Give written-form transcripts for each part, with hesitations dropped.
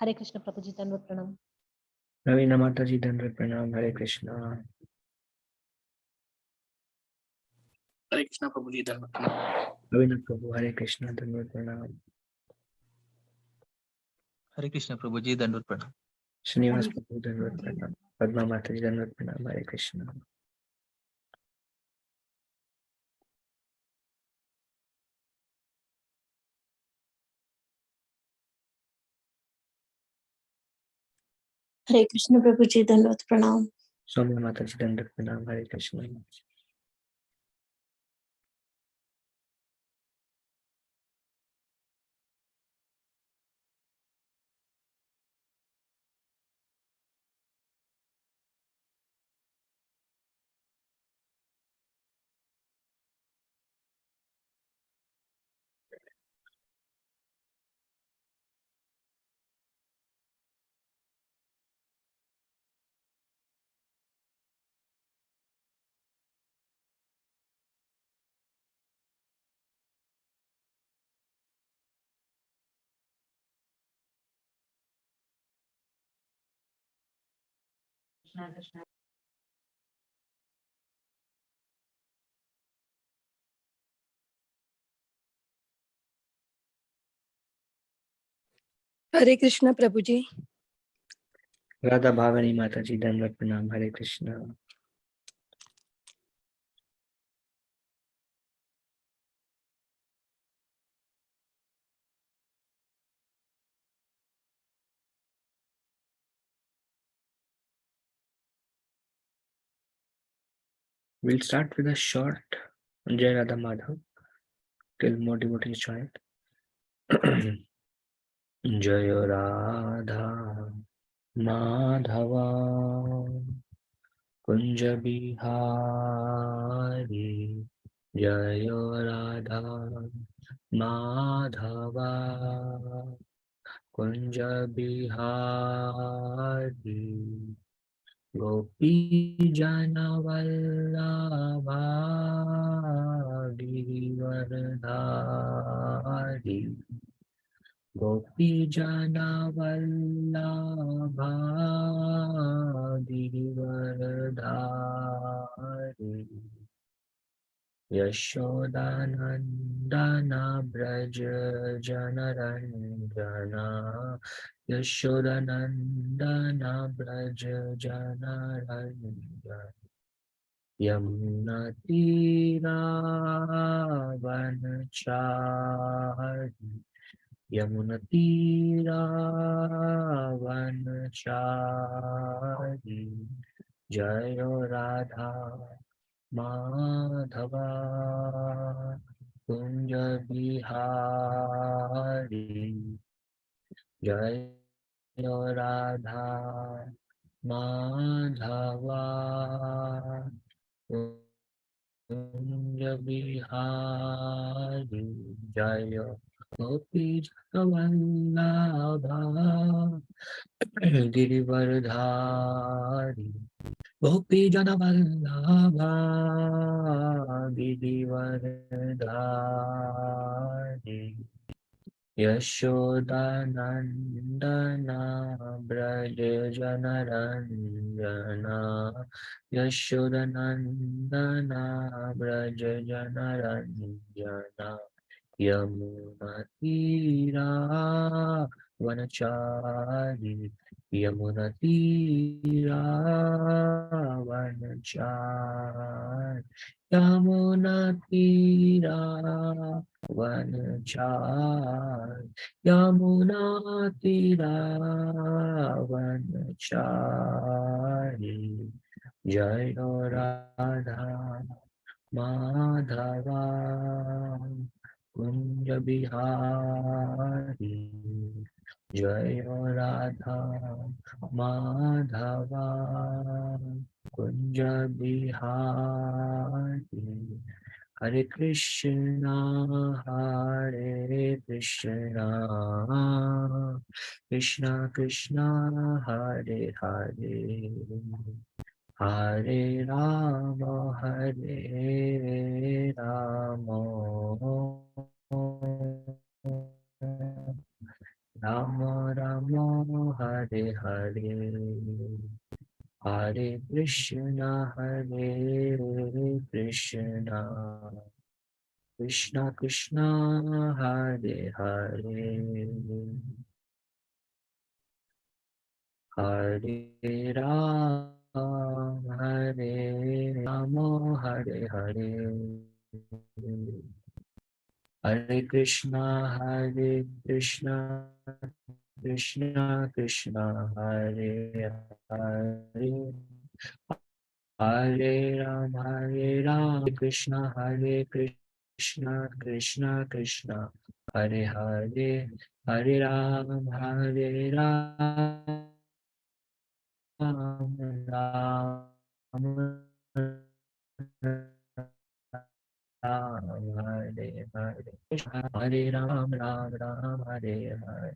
हरे कृष्ण प्रभु जी, दंडवत प्रणाम। रवीना माता जी दंडवत प्रणाम। हरे कृष्ण। हरे कृष्ण प्रभु जी, दंडवत प्रणाम। रवीना प्रभु हरे कृष्ण दंडवत प्रणाम। हरे कृष्ण प्रभु जी, दंडवत प्रणाम। श्रीनिवास प्रभु दंडवत प्रणाम। पद्मा माता जी दंडवत प्रणाम। हरे कृष्ण। हरे कृष्ण प्रभु जी, दंडवत प्रणाम। सौम्या माता जी दंडवत प्रणाम। हरे कृष्ण। हरे कृष्ण प्रभु जी। राधा भावनी माता जी दंडवत प्रणाम। हरे Krishna. We'll start with a short Jai Radha Madhav till more devotees join. Jai Radha Madhava Kunja Bihari Jai Radha Madhava Kunja Bihari Gopi Jana Vallabha Giridhari Gopi Jana Vallabha Giridhari Yashodanandana Braja Janaranjana Yashodanandana Braja Janaranjana Yamuna Tira Vanachari Yamuna Tira Vanachari Jayo Radha Madhava Kunja Bihari Jayo Radha Madhava Kunja Bihari Jayo Gopi Vallabha Girivardhari Gopi Jana Vallabha Girivardhari Yashodanandana Braja Janaranjana Yashodanandana Braja Janaranjana Yamuna Tira Vanachari Yamuna Tira Vanachari Yamuna Tira Vanachari Yamuna Tira Vanachari Jai Radha Madhava Kunja Bihari Jai Radha Madhava Kunja Bihari Hare Krishna Hare Krishna Krishna Krishna Hare Hare Hare Rama Hare Rama Rama Rama Hare Hare, Hare Krishna Hare Krishna, Krishna Krishna Hare Hare, Hare Ram Hare Rama Hare Hare, Hare Krishna Krishna Krishna Hare Hare, Hare Ram Krishna Krishna Krishna Hare Hare, Hare Ram Ram Hare Hare, Hare Ram Ram Hare Hare,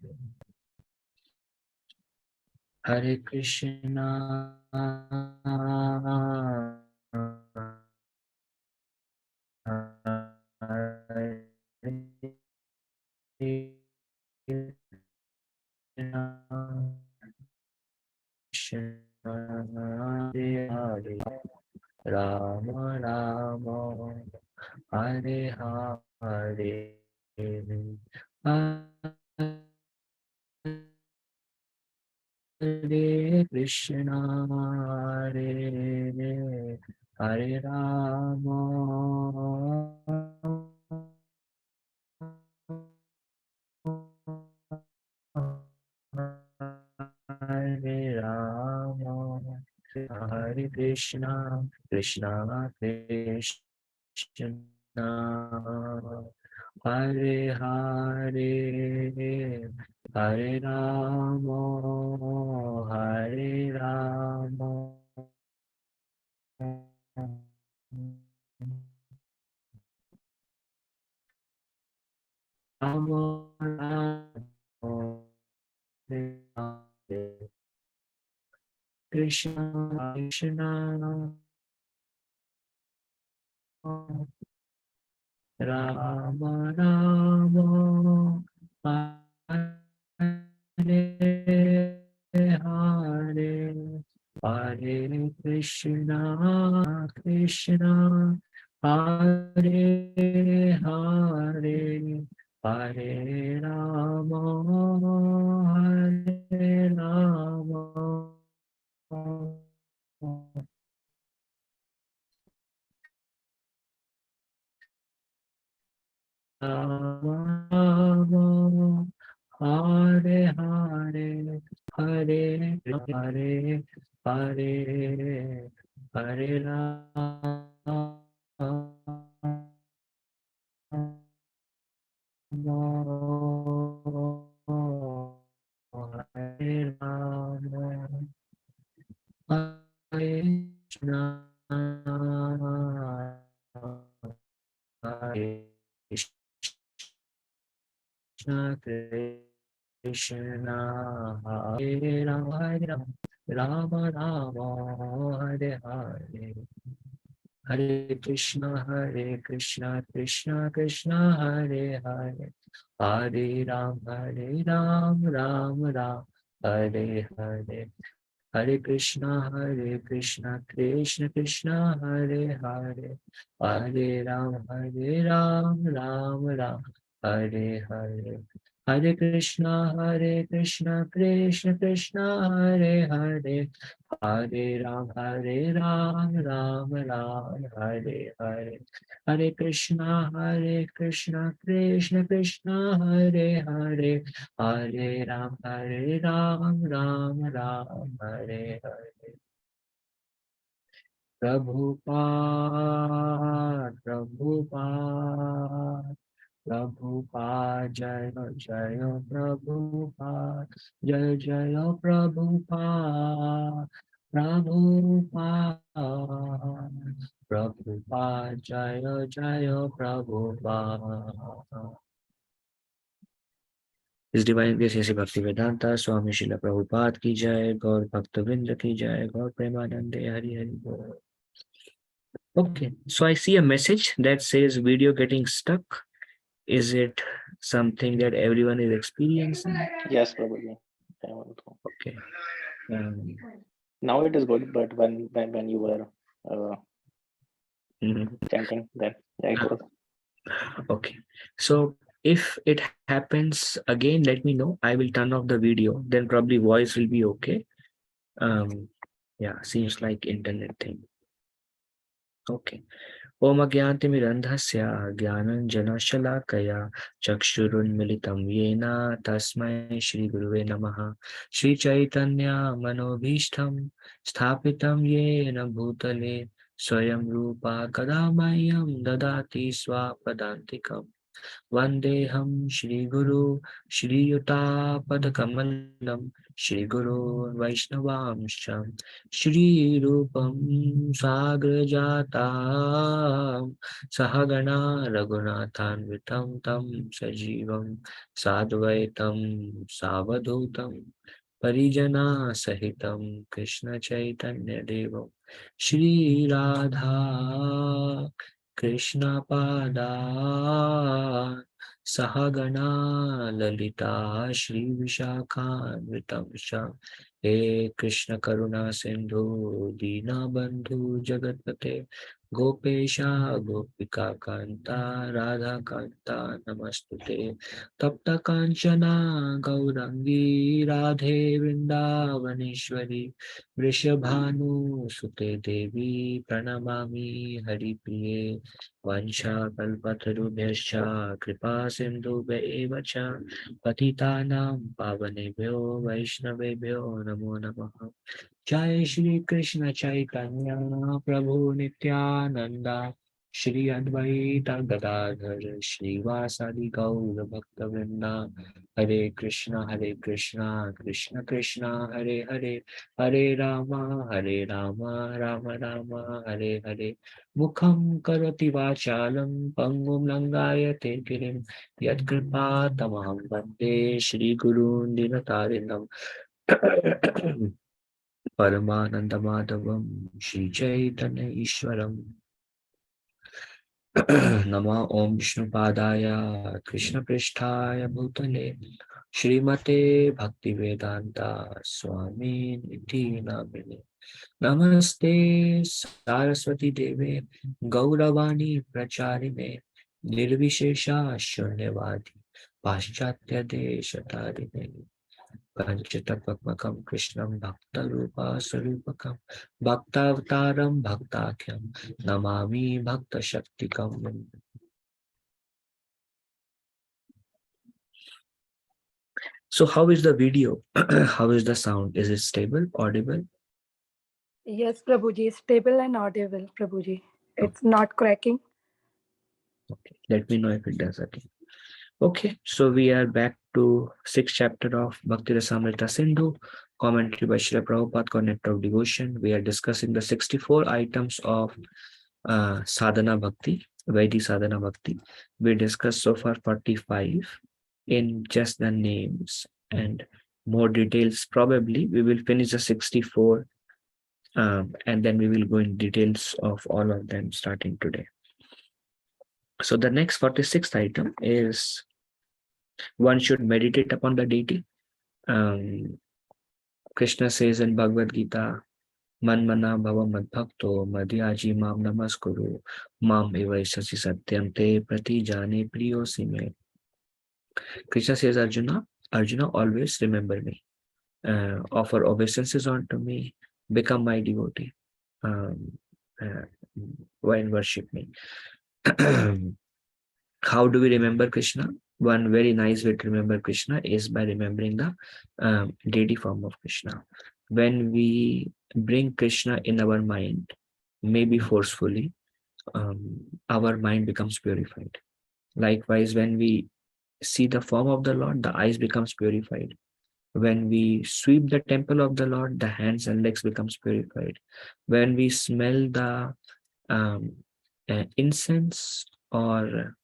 Hare Krishna Hare Krishna Hare Hare, Rama Rama Hare Hare, Hare Krishna Hare Rama Hare Rama, Hare Krishna, Krishna Krishna, Hare Hare, Hare Rama, Hare Rama, Rama Rama, Hare Krishna Krishna, Rama Rama, Hare Hare, Hare Krishna Krishna, Hare Hare, Hare Rama, Hare Rama, Rama Rama, Hare Hare, Hare Hare, Hare Hare Rama, Hare Rama, Hare Krishna, Hare Krishna, Krishna Hare Rama, Hare Rama, Rama Rama, Hare Hare, Hare Krishna, Krishna Krishna, Hare Hare, Hare Ram, Ram Ram, Hare Hare, Hare Krishna, Krishna Krishna, Hare Hare, Hare Ram, Ram Ram, Hare Hare, Hare Krishna, Krishna Krishna, Hare Hare, Hare Ram, Ram Ram, Hare Hare, Hare Krishna, Krishna Krishna, Hare Hare, Hare Ram, Ram Ram, Hare Hare. Prabhupada, Prabhupada, Prabhupada, Jaya Prabhupada, Jaya Prabhupada, Prabhupada, Prabhupada, Jaya Prabhupada. इस divine grace ऐसे भक्ति वेदांता स्वामी श्रील प्रभुपाद की जय, गौर भक्तवृंद की जय, गौर प्रेमानंदे, हरि हरि बोल. Okay, so I see a message that says video getting stuck. Is it something that everyone is experiencing? Yes, Prabhuji. I want to. Okay. Um, Now it is good, but when you were mhm. chanting, then yeah, it was. Okay. So if it happens again, let me know. I will turn off the video. Then probably voice will be okay. Yeah, seems like internet thing. Okay. ओम अज्ञानतिमिरन्धस्य ज्ञानञ्जनशलाकया चक्षुरुन्मिलितं येन तस्मै श्रीगुरुवे नमः। श्रीचैतन्यमनोभीष्टं स्थापितं येन भूतले स्वयं रूपा कदा मह्यं ददाति स्वापदान्तिकम्। वन्देऽहं श्रीगुरु श्रीयुतापदकमलं श्रीगुरो वैष्णवांश्च श्रीरूपं साग्रजातां सहगणा रघुनाथान्वितं तं सजीवं साद्वैतं सावधूतं परिजनासहितं कृष्णचैतन्यदेवं श्रीराधा कृष्णपादान् सहगणा ललिता श्रीविशाखान्वितंश्च हे कृष्ण करुणा सिंधु दीनबंधु जगतपते गोपेशा गोपिका कांता राधा कांता नमस्तुते तप्त कांचना गौरंगी राधे वृंदावनेश्वरी वृषभानुसुते देवी प्रणमामि हरिप्रिये वंशाकल्पतरुभ्यश्च कृपा सिन्धुभ्य च पतितानां पावनेभ्यो वैष्णवेभ्यो नमो नमः। जय श्री कृष्ण चैतन्य प्रभु नित्यानंद श्री अद्वैत गदाधर श्रीवासादि गौर भक्तवृंद हरे कृष्ण कृष्ण कृष्ण हरे हरे हरे राम राम राम हरे हरे मुखं करोति वाचालं पंगुं लंघायते गिरिं यत्कृपातमहं वन्दे श्रीगुरून् दीनतारिणम् परमानन्दमाधवं श्रीचैतन्य ईश्वरम् नमः ओम विष्णुपादाय कृष्णपृष्ठाय भूतले श्रीमते भक्तिवेदांता स्वामी निधि नामिने नमस्ते सारस्वती देवे गौरवाणी प्रचारिणे निर्विशेषा शून्यवादी पाश्चात्य देश तारिणे पंचतत्त्वकं कृष्णं भक्तरूपास्वरूपकं भक्तावतारं भक्ताख्यं Namami भक्तशक्तिकम्। So how is the video? How is the sound? Is it stable, audible? Yes, Prabhuji, stable and audible, Prabhuji. It's not cracking. Okay, let me know if it does again. Okay, so we are back to 6th chapter of Bhakti Rasamrita Sindhu, commentary by Srila Prabhupada, Connect of Devotion. We are discussing the 64 items of sadhana bhakti, Vaidhi sadhana bhakti. We discussed so far 45 in just the names, and more details probably. We will finish the 64 and then we will go in details of all of them starting today. So the next 46th item is one should meditate upon the deity. Krishna says in Bhagavad Gita, Manmana bhava madbhakto madhyaji mam namaskuru mam evaisasi satyam te prati jane priyosi me. Krishna says, Arjuna, always remember me. Offer obeisances unto me, become my devotee, and worship me. How do we remember Krishna? One very nice way to remember Krishna is by remembering the deity form of Krishna. When we bring Krishna in our mind, maybe forcefully, our mind becomes purified. Likewise, when we see the form of the Lord, the eyes becomes purified. When we sweep the temple of the Lord, the hands and legs becomes purified. When we smell the incense or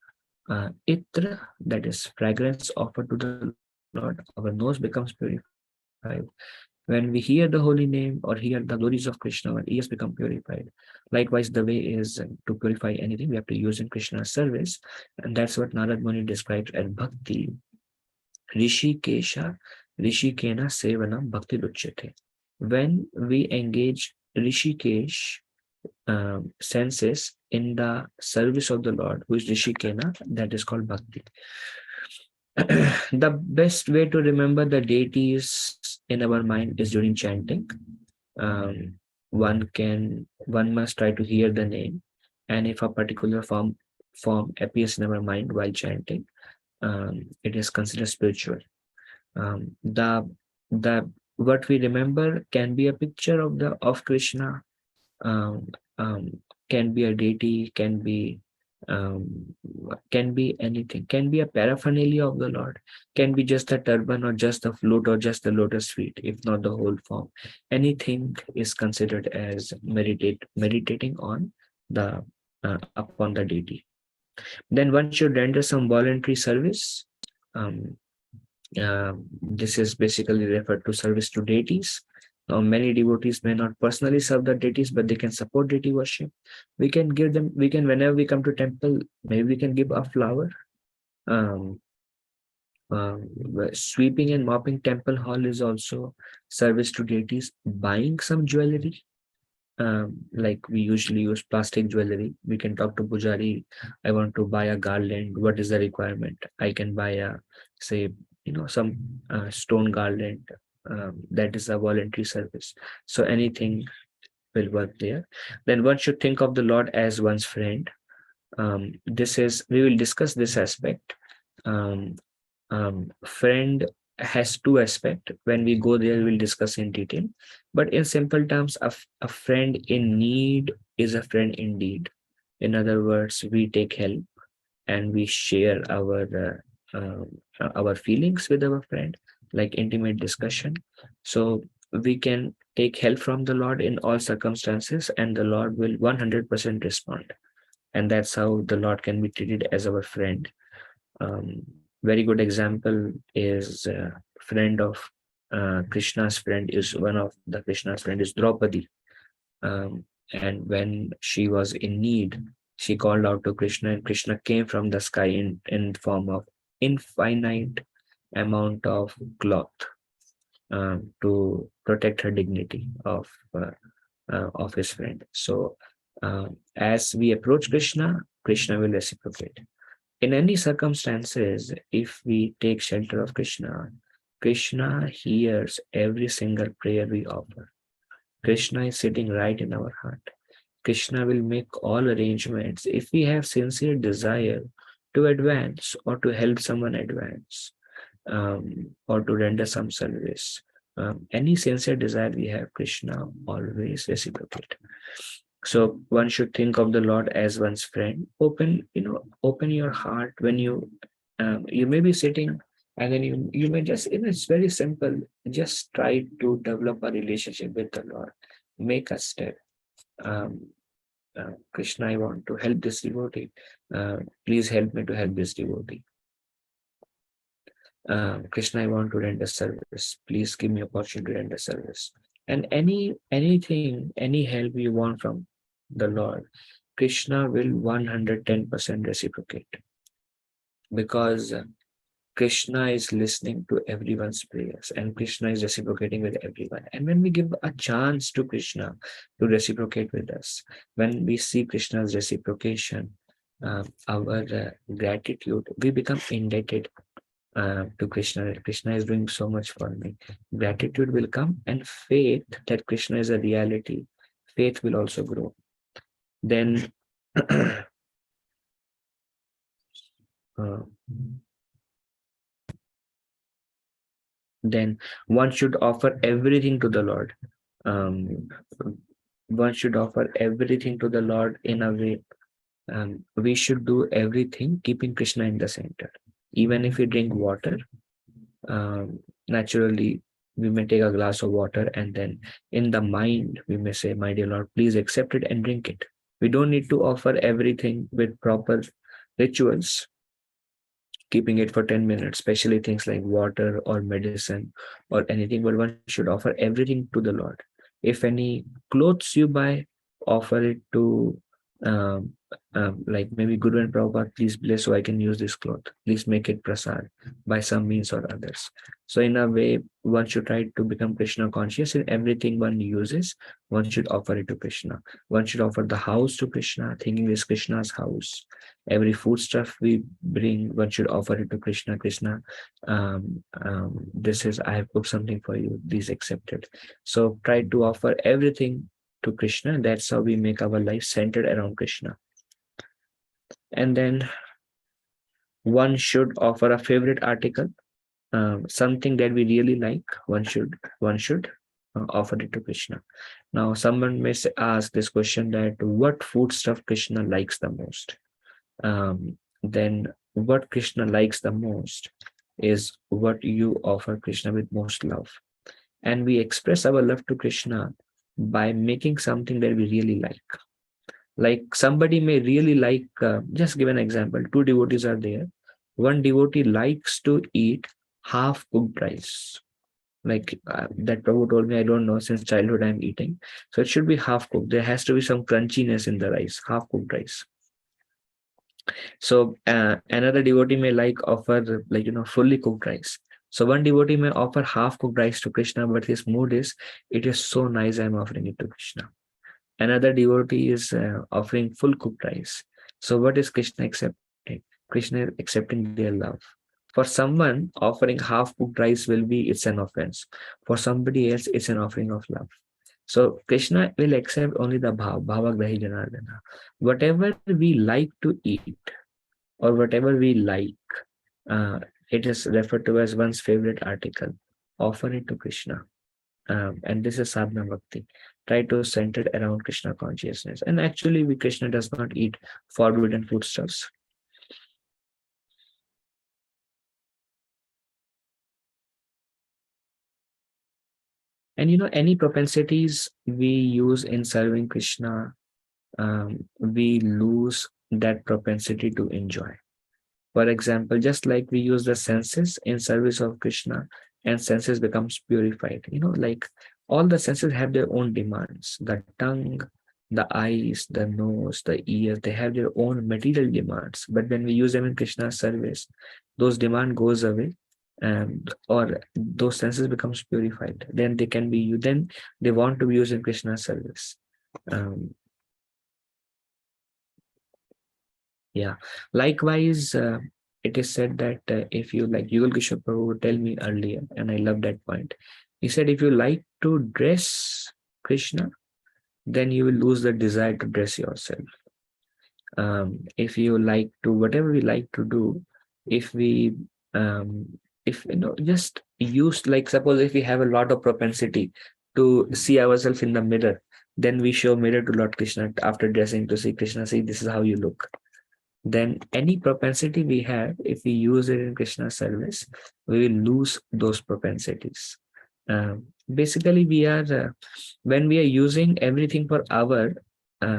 itra, that is fragrance offered to the Lord, our nose becomes purified. When we When we hear the holy name or hear the glories of Krishna, our ears become purified. Likewise, the way is to purify anything, we have to use in Krishna's service. And that's what Narad Muni describes as bhakti. Rishikesha, Rishikena Sevanam Bhakti Luchyate. When we engage Rishikesh senses in the service of the Lord, who is Rishikena, that is called bhakti. The best way to remember the deities in our mind is during chanting. One must try to hear the name, and if a particular form appears in our mind while chanting, it is considered spiritual. The what we remember can be a picture of Krishna, um, um, can be a deity, um, can be anything, can be a paraphernalia of the Lord, can be just a turban or just a flute or just the lotus feet, if not the whole form. Anything is considered as meditating on the upon the deity. Then one should render some voluntary service. Um, this is basically referred to service to deities. Now, many devotees may not personally serve the deities, but they can support deity worship. We can give them, whenever we come to temple, maybe we can give a flower. Um, Sweeping and mopping temple hall is also service to deities. Buying some jewelry, like we usually use plastic jewelry. We can talk to Pujari, I want to buy a garland. What is the requirement? I can buy a, say, some stone garland. That is a voluntary service. So anything will work there. Then one should think of the Lord as one's friend. We will discuss this aspect. Um, Friend has two aspects. When we go there, we'll discuss in detail. But in simple terms, a friend in need is a friend indeed. In other words, we take help and we share our feelings with our friend, like intimate discussion. So we can take help from the Lord in all circumstances, and the Lord will 100% respond. And that's how the Lord can be treated as our friend. Very good example is friend of Krishna's friend is one of the Krishna's friend is Draupadi. And when she was in need, she called out to Krishna, and Krishna came from the sky in form of infinite amount of cloth to protect her dignity of his friend. So as we approach Krishna, Krishna will reciprocate. In any circumstances, if we take shelter of Krishna, Krishna hears every single prayer we offer. Krishna is sitting right in our heart. Krishna will make all arrangements if we have sincere desire to advance or to help someone advance, or to render some service. Any sincere desire we have, Krishna always reciprocate. So one should think of the Lord as one's friend. Open your heart when you may be sitting, and then you may just, it's very simple. Just try to develop a relationship with the Lord. Make a step. Krishna, I want to help this devotee. Please help me to help this devotee. Krishna, I want to render service. Please give me opportunity to render service. And anything, any help you want from the Lord, Krishna will 110% reciprocate, because Krishna is listening to everyone's prayers, and Krishna is reciprocating with everyone. And when we give a chance to Krishna to reciprocate with us, when we see Krishna's reciprocation, our gratitude, we become indebted to Krishna. Krishna is doing so much for me. Gratitude will come, and faith that Krishna is a reality, faith will also grow. Then then one should offer everything to the Lord. One should offer everything to the Lord in a way. We should do everything keeping Krishna in the center. Even if we drink water, naturally we may take a glass of water, and then in the mind we may say, my dear Lord, please accept it and drink it. We don't need to offer everything with proper rituals. keeping it for 10 minutes, especially things like water or medicine or anything, but one should offer everything to the Lord. If any clothes you buy, offer it to um, like maybe Guru and Prabhupada, please bless so I can use this cloth. Please make it prasad by some means or others. So in a way, one should try to become Krishna conscious in everything one uses. One should offer it to Krishna. One should offer the house to Krishna, thinking it's Krishna's house. Every foodstuff we bring, one should offer it to Krishna. Krishna, this is, I have cooked something for you, please accept it. So try to offer everything to Krishna. That's how we make our life centered around Krishna. And then one should offer a favorite article, something that we really like. One should offer it to Krishna. Now, someone may ask this question that what food stuff Krishna likes the most? Then what Krishna likes the most is what you offer Krishna with most love. And we express our love to Krishna by making something that we really like. Like somebody may really like, just give an example, two devotees are there. One devotee likes to eat half cooked rice. Like that Prabhu told me, I don't know, since childhood I'm eating. So it should be half cooked. There has to be some crunchiness in the rice, half cooked rice. So another devotee may like offer like, fully cooked rice. So one devotee may offer half cooked rice to Krishna, but his mood is, it is so nice, I'm offering it to Krishna. Another devotee is offering full cooked rice. So what is Krishna accepting? Krishna is accepting their love. For someone, offering half cooked rice will be, it's an offense. For somebody else, it's an offering of love. So Krishna will accept only the bhava grahi janardana. Whatever we like to eat or whatever we like, it is referred to as one's favorite article. Offer it to Krishna. And this is sadhana bhakti. Try to center it around Krishna consciousness. And actually, Krishna does not eat forbidden foodstuffs. And any propensities we use in serving Krishna, we lose that propensity to enjoy. For example, just like we use the senses in service of Krishna, and senses becomes purified. Like all the senses have their own demands. The tongue, the eyes, the nose, the ears, they have their own material demands. But when we use them in Krishna's service, those demand goes away, or those senses becomes purified. Then they can be used. Then they want to be used in Krishna's service. Yeah. Likewise, it is said that if you like, Yugal Kishore Prabhu would tell me earlier, and I love that point. He said, if you like to dress Krishna, then you will lose the desire to dress yourself. If you like to, whatever we like to do, if we, just use, like suppose if we have a lot of propensity to see ourselves in the mirror, then we show mirror to Lord Krishna after dressing to see Krishna, see, this is how you look. Then any propensity we have, if we use it in Krishna's service, we will lose those propensities. Basically, we are when we are using everything for our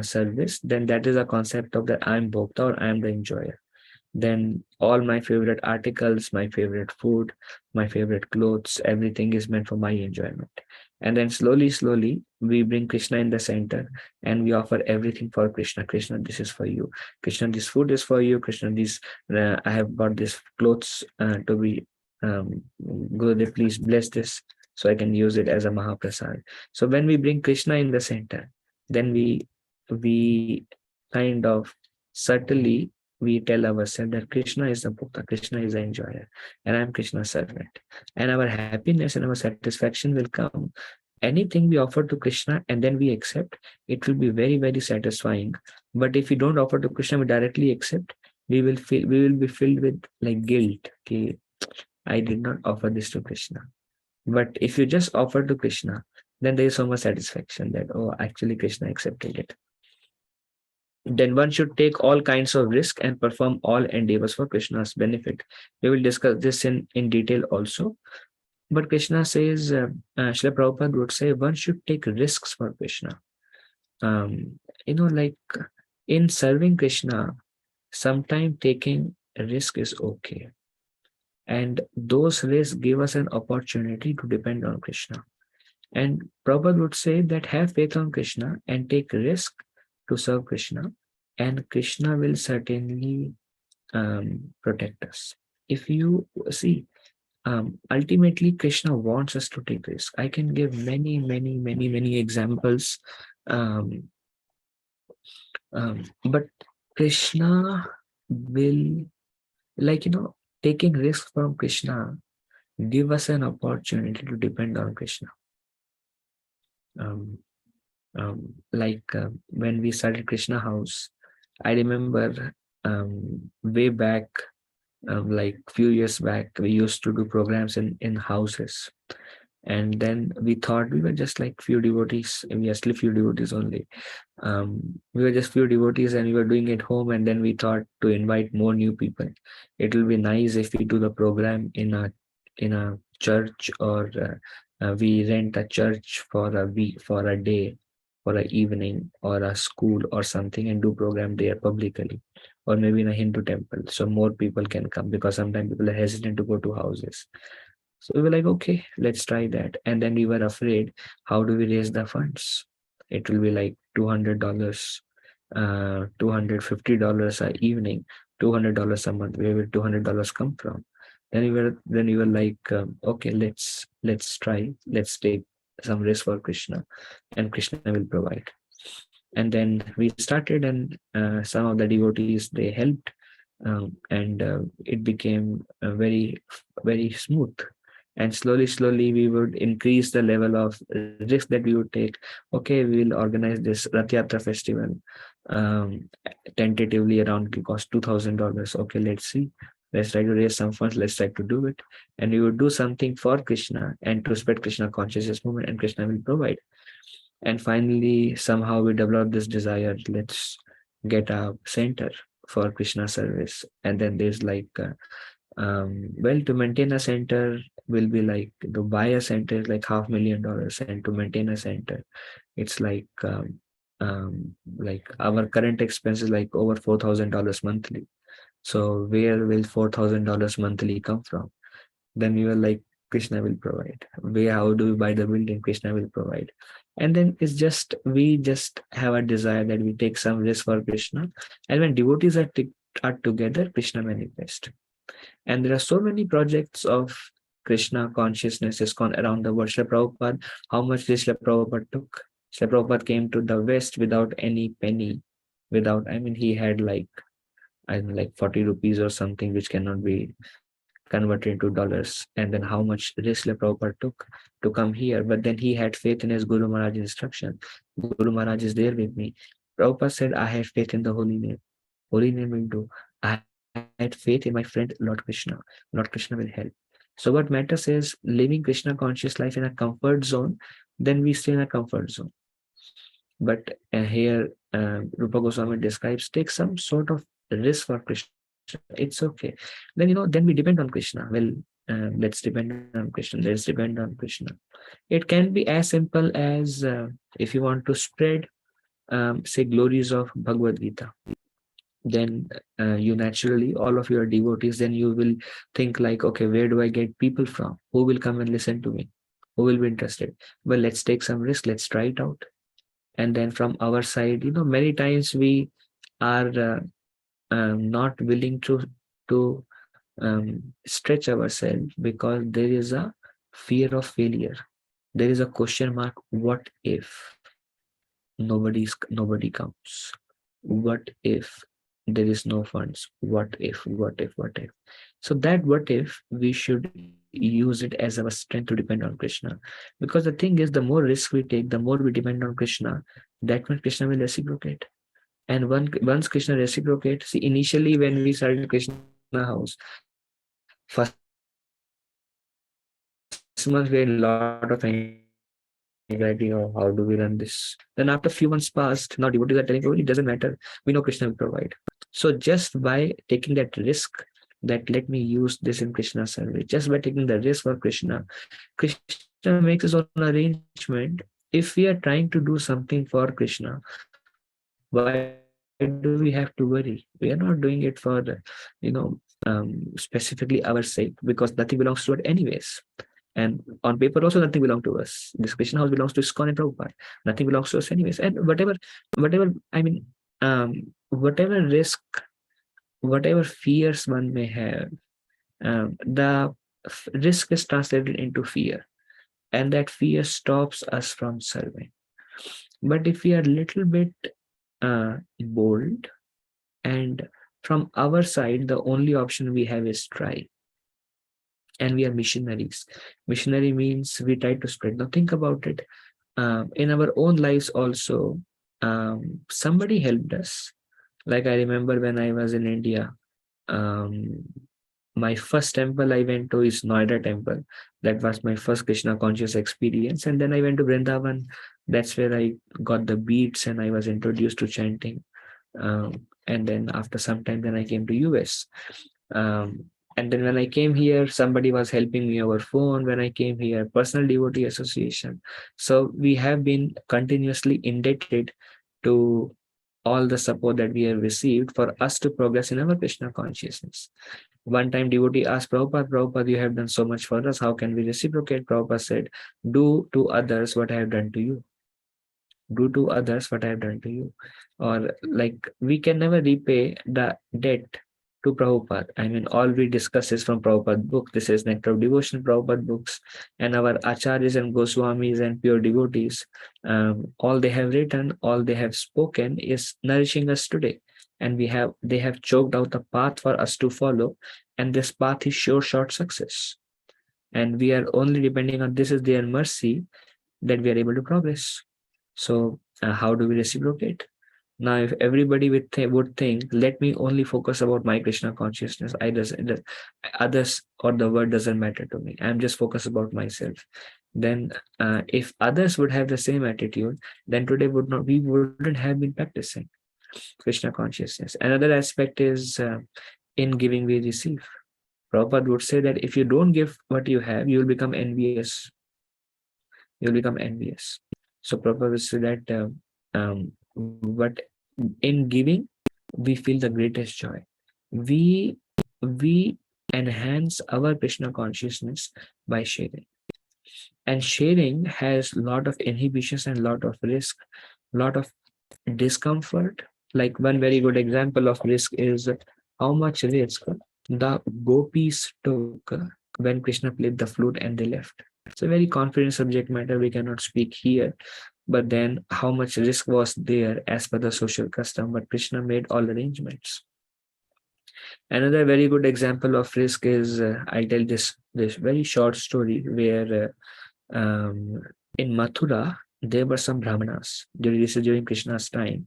service, then that is a concept of that I am Bhokta or I am the enjoyer. Then all my favorite articles, my favorite food, my favorite clothes, everything is meant for my enjoyment. And then slowly, we bring Krishna in the center and we offer everything for Krishna. Krishna, this is for you. Krishna, this food is for you. Krishna, this I have bought this clothes to be Gurudev, please bless this so I can use it as a Mahaprasad. So when we bring Krishna in the center, then we kind of subtly we tell ourselves that Krishna is the Bhokta, Krishna is the enjoyer, and I am Krishna's servant. And our happiness and our satisfaction will come. Anything we offer to Krishna and then we accept, it will be very, very satisfying. But if we don't offer to Krishna, we directly accept, we will be filled with like guilt. Okay, I did not offer this to Krishna. But if you just offer to Krishna, then there is so much satisfaction that, oh, actually Krishna accepted it. Then one should take all kinds of risk and perform all endeavors for Krishna's benefit. We will discuss this in detail also. But Krishna says, Srila Prabhupada would say, one should take risks for Krishna. Like in serving Krishna, sometimes taking a risk is okay. And those risks give us an opportunity to depend on Krishna. And Prabhupada would say that have faith on Krishna and take risk to serve Krishna, and Krishna will certainly protect us. If you see, ultimately, Krishna wants us to take risk. I can give many examples, um, but Krishna will, like, taking risk from Krishna give us an opportunity to depend on Krishna. Um, when we started Krishna House, I remember way back, like few years back, we used to do programs in houses, and then we thought we were just like few devotees, and we are still few devotees only. We were just few devotees and we were doing it home, and then we thought to invite more new people. It will be nice if we do the program in a church, or we rent a church for a week, for a day, for an evening, or a school or something, and do program there publicly, or maybe in a Hindu temple, so more people can come, because sometimes people are hesitant to go to houses. So we were like, okay, let's try that. And then we were afraid, how do we raise the funds? It will be like $200, $250 a evening, $200 a month. Where will $200 come from? Then we were like, okay, let's try. Let's take some risk for Krishna, and Krishna will provide. And then we started, and some of the devotees, they helped, and it became very smooth. And slowly we would increase the level of risk that we would take. Okay, we will organize this Rath Yatra festival, um, tentatively around, it will cost $2,000. Okay, let's see, let's try to raise some funds, let's try to do it. And we would do something for Krishna and to spread Krishna consciousness movement, and Krishna will provide. And finally, somehow we developed this desire, let's get a center for Krishna service. And then there's like, well, to maintain a center will be like, to buy a center is like $500,000, and to maintain a center, it's like our current expense is like over $4,000 monthly. So where will $4,000 monthly come from? Then we were like, Krishna will provide. How do we buy the building? Krishna will provide. And then it's just, we just have a desire that we take some risk for Krishna. And when devotees are together, Krishna manifest. And there are so many projects of Krishna consciousness is gone around the world. Srila Prabhupada, how much this Srila Prabhupada took? Srila Prabhupada came to the West without any penny, he had like, I don't know, like 40 rupees or something, which cannot be converted into dollars. And then how much risk Srila Prabhupada took to come here. But then he had faith in his Guru Maharaj's instruction. Guru Maharaj is there with me. Prabhupada said, I have faith in the holy name. Holy name will do. I had faith in my friend Lord Krishna. Lord Krishna will help. So what matters is living Krishna conscious life in a comfort zone, then we stay in a comfort zone. But here, Rupa Goswami describes, take some sort of risk for Krishna. It's okay. Then we depend on Krishna. Well, let's depend on Krishna. Let's depend on Krishna. It can be as simple as, if you want to spread, say, glories of Bhagavad Gita, then you naturally, all of your devotees, then you will think like, okay, where do I get people from? Who will come and listen to me? Who will be interested? Well, let's take some risk. Let's try it out. And then from our side, many times we are not willing to stretch ourselves, because there is a fear of failure. There is a question mark. What if nobody comes? What if there is no funds? What if? So that what if, we should use it as our strength to depend on Krishna. Because the thing is, the more risk we take, the more we depend on Krishna, that much Krishna will reciprocate. And once Krishna reciprocates, see, initially when we started Krishna House, first month we had a lot of anxiety, how do we run this? Then after few months passed, now devotees are telling, oh, it doesn't matter. We know Krishna will provide. So just by taking that risk, that let me use this in Krishna service, just by taking that risk, that let me use this in Krishna service, just by taking the risk for Krishna, Krishna makes his own arrangement. If we are trying to do something for Krishna, why should we take risk? do we have to worry? We are not doing it for, specifically our sake, because nothing belongs to it anyways. And on paper also nothing belongs to us. This Krishna house belongs to ISKCON and Prabhupada. Nothing belongs to us anyways. And whatever, whatever risk, whatever fears one may have, the risk is translated into fear, and that fear stops us from serving. But if we are a little bit bold, and from our side, the only option we have is try. And we are missionaries. Missionary means we try to spread. Now think about it. In our own lives also, somebody helped us. Like I remember when I was in India, um, my first temple I went to is Noida temple. That was my first Krishna conscious experience. And then I went to Vrindavan. That's where I got the beats and I was introduced to chanting. And then after some time, then I came to US. And then when I came here, somebody was helping me over phone. When I came here, personal devotee association. So we have been continuously indebted to all the support that we have received for us to progress in our Krishna consciousness. One time devotee asked Prabhupada, Prabhupada, you have done so much for us. How can we reciprocate? Prabhupada said, do to others what I have done to you. Do to others what I have done to you. Or like we can never repay the debt to Prabhupada. I mean, all we discuss is from Prabhupada book. This is Nectar of Devotion, Prabhupada books, and our acharyas and Goswamis and pure devotees. All they have written, all they have spoken is nourishing us today. And they have choked out the path for us to follow. And this path is sure short success. And we are only depending on this is their mercy that we are able to progress. So how do we reciprocate? Now, if everybody would think, let me only focus about my Krishna consciousness. Others or the word doesn't matter to me. I'm just focused about myself. Then, if others would have the same attitude, then today we wouldn't have been practicing Krishna consciousness. Another aspect is in giving we receive. Prabhupada would say that if you don't give what you have, you will become envious. You'll become envious. So Prabhupada would say that what in giving we feel the greatest joy. We enhance our Krishna consciousness by sharing. And sharing has a lot of inhibitions and a lot of risk, lot of discomfort. Like one very good example of risk is how much risk the gopis took when Krishna played the flute and they left. It's a very confident subject matter. We cannot speak here. But then how much risk was there as per the social custom, but Krishna made all arrangements. Another very good example of risk is I'll tell this very short story where in Mathura there were some Brahmanas during Krishna's time.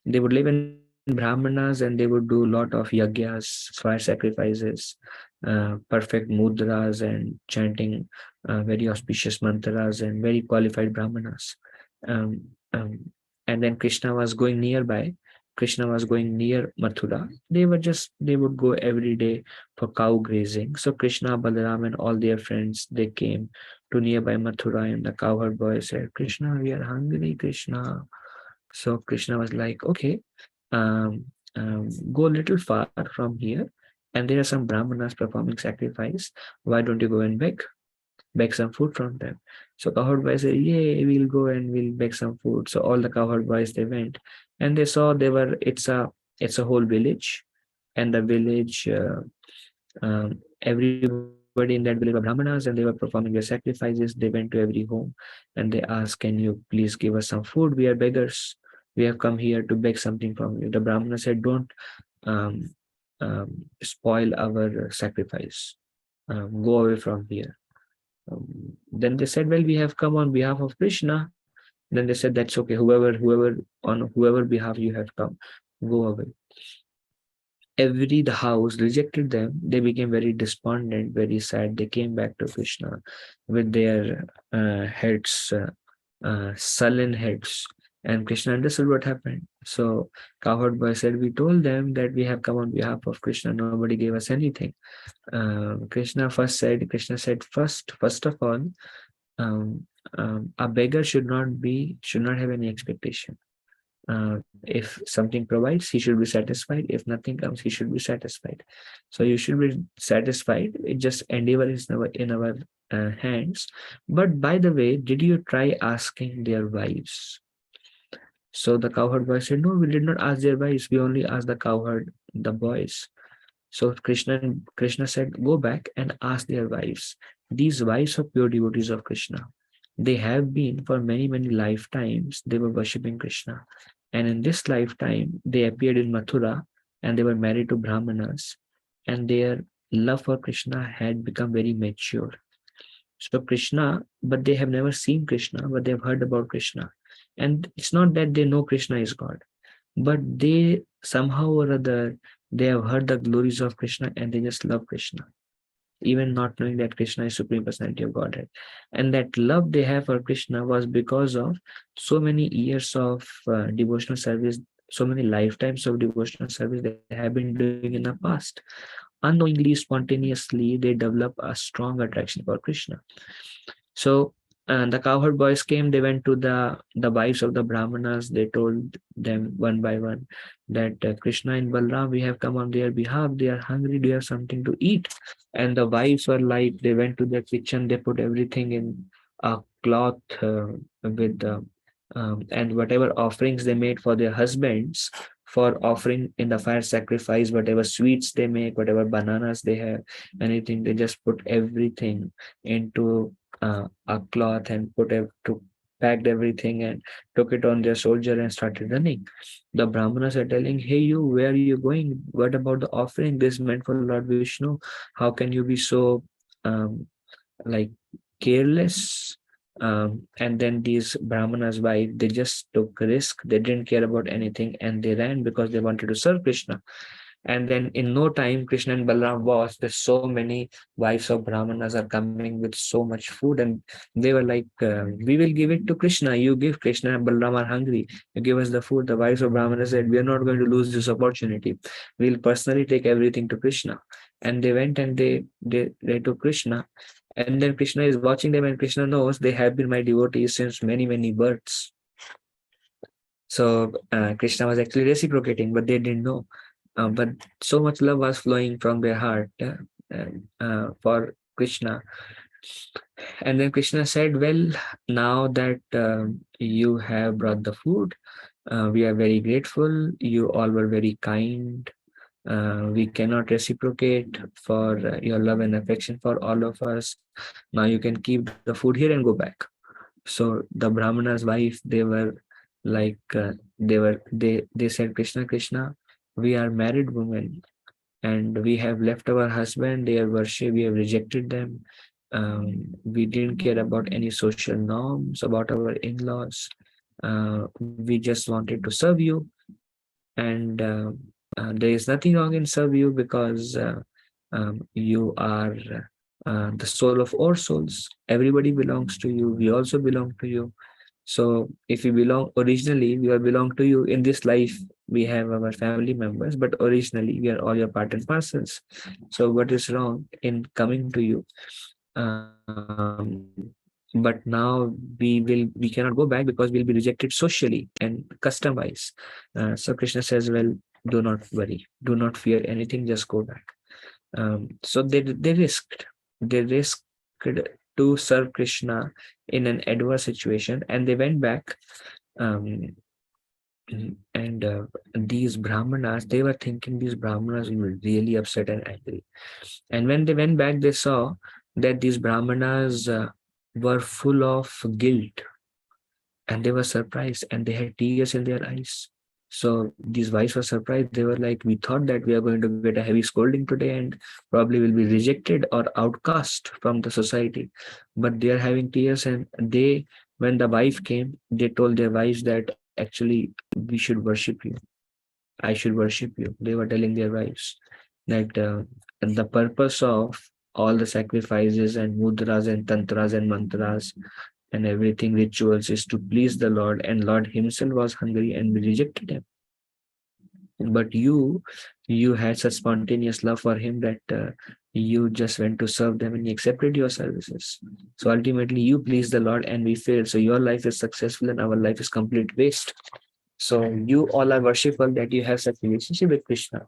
They would live in Brahmanas and they would do a lot of yagyas, fire sacrifices, perfect mudras and chanting very auspicious mantras and very qualified Brahmanas. Um, um, and then Krishna was going nearby. Krishna was going near Mathura. They would go every day for cow grazing. So Krishna, Balaram and all their friends, they came to nearby Mathura and the cowherd boy said, Krishna, we are hungry, Krishna. So Krishna was like, okay, go a little far from here. And there are some Brahmanas performing sacrifice. Why don't you go and beg some food from them? So cowherd boys said, yeah, we'll go and we'll beg some food. So all the cowherd boys, they went and they saw it's a whole village, and the village, everybody in that village were Brahmanas and they were performing their sacrifices. They went to every home and they asked, can you please give us some food? We are beggars. We have come here to beg something from you. The Brahmana said, don't um, spoil our sacrifice. Go away from here. Then they said, well, we have come on behalf of Krishna. Then they said, that's okay. Whoever behalf you have come, go away. The house rejected them. They became very despondent, very sad. They came back to Krishna with their heads, sullen heads. And Krishna understood what happened. So cowherd boy said, we told them that we have come on behalf of Krishna. Nobody gave us anything. Krishna said, first of all, a beggar should not have any expectation. If something provides, he should be satisfied. If nothing comes, he should be satisfied. So you should be satisfied. It just endeavor is in our hands. But by the way, did you try asking their wives? So the cowherd boy said, no, we did not ask their wives. We only asked the boys. So Krishna said, go back and ask their wives. These wives are pure devotees of Krishna. They have been for many, many lifetimes, they were worshipping Krishna. And in this lifetime, they appeared in Mathura and they were married to Brahmanas. And their love for Krishna had become very mature. So Krishna, but they have never seen Krishna, but they have heard about Krishna. And it's not that they know Krishna is God, but they somehow or other, they have heard the glories of Krishna and they just love Krishna, even not knowing that Krishna is Supreme Personality of Godhead. And that love they have for Krishna was because of so many years of devotional service, so many lifetimes of devotional service they have been doing in the past. Unknowingly, spontaneously, they develop a strong attraction for Krishna. So the cowherd boys came, they went to the wives of the Brahmanas, they told them one by one that Krishna and Balram, we have come on their behalf, they are hungry, do you have something to eat? And the wives were like, they went to their kitchen, they put everything in a cloth with and whatever offerings they made for their husbands, for offering in the fire sacrifice, whatever sweets they make, whatever bananas they have, anything, they just put everything into a cloth and packed everything and took it on their soldier and started running. The Brahmanas are telling, hey, you, where are you going? What about the offering? This is meant for Lord Vishnu. How can you be so um, like careless? And then these Brahmanas' wife, they just took risk. They didn't care about anything and they ran because they wanted to serve Krishna. And then in no time, Krishna and Balaram watched that so many wives of Brahmanas are coming with so much food. And they were like, we will give it to Krishna. You give. Krishna and Balaram are hungry. You give us the food. The wives of Brahmanas said, we are not going to lose this opportunity. We'll personally take everything to Krishna. And they went and they took Krishna. And then Krishna is watching them and Krishna knows they have been my devotees since many, many births. So Krishna was actually reciprocating, but they didn't know. But so much love was flowing from their heart for Krishna. And then Krishna said, well, now that you have brought the food, we are very grateful. You all were very kind. We cannot reciprocate for your love and affection for all of us. Now you can keep the food here and go back. So the Brahmana's wife, they were like, they said, Krishna, we are married women and we have left our husband, their worship, we have rejected them. We didn't care about any social norms, about our in-laws. We just wanted to serve you. And there is nothing wrong in serve you because you are the soul of all souls. Everybody belongs to you. We also belong to you. So if we belong originally, we all belong to you. In this life, we have our family members, but originally we are all your part and parcels. So what is wrong in coming to you? But now we cannot go back because we'll be rejected socially and custom wise. So Krishna says, well, do not worry, do not fear anything, just go back. So they risked to serve Krishna in an adverse situation, and they went back. Um, and these Brahmanas, they were thinking these Brahmanas were really upset and angry. And when they went back, they saw that these Brahmanas were full of guilt, and they were surprised and they had tears in their eyes. So these wives were surprised. They were like, we thought that we are going to get a heavy scolding today and probably will be rejected or outcast from the society. But they are having tears, and when the wife came, they told their wives that actually we should worship you. I should worship you. They were telling their wives that the purpose of all the sacrifices and mudras and tantras and mantras and everything rituals is to please the Lord, and Lord himself was hungry and we rejected him. But you had such spontaneous love for him that you just went to serve them and he accepted your services. So ultimately you pleased the Lord and we failed. So your life is successful and our life is complete waste. So you all are worshipful that you have such relationship with Krishna,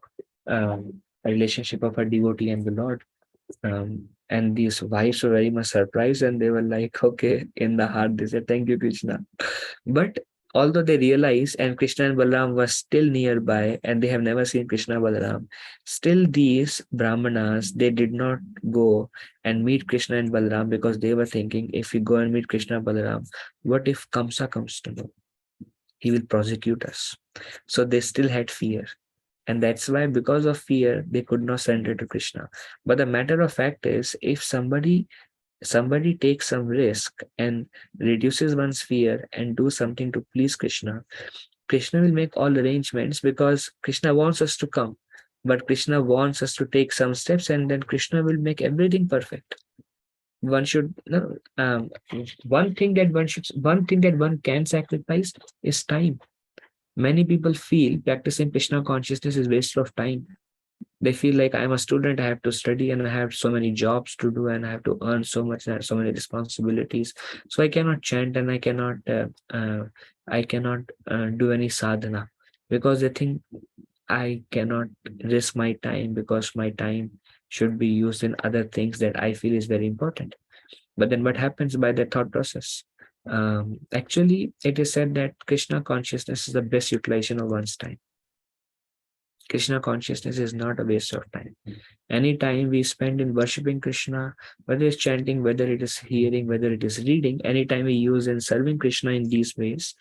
a relationship of a devotee and the Lord. And these wives were very much surprised, and they were like, okay, in the heart they said, thank you, Krishna. But although they realized, and Krishna and Balaram were still nearby, and they have never seen Krishna Balaram, still these Brahmanas, they did not go and meet Krishna and Balaram, because they were thinking, if we go and meet Krishna and Balaram, what if Kamsa comes to know? He will prosecute us. So they still had fear. And that's why, because of fear, they could not surrender to Krishna. But the matter of fact is, if somebody takes some risk and reduces one's fear and do something to please Krishna, Krishna will make all arrangements, because Krishna wants us to come. But Krishna wants us to take some steps, and then Krishna will make everything perfect. One should no, one thing that one can sacrifice is time. Many people feel practicing Krishna consciousness is waste of time. They feel like, I'm a student, I have to study, and I have so many jobs to do, and I have to earn so much, and I have so many responsibilities. So I cannot chant, and I cannot do any sadhana, because they think I cannot risk my time, because my time should be used in other things that I feel is very important. But then what happens by the thought process? Actually, it is said that Krishna consciousness is the best utilization of one's time. Krishna consciousness is not a waste of time. Any time we spend in worshipping Krishna, whether it's chanting, whether it is hearing, whether it is reading, any time we use in serving Krishna in these ways,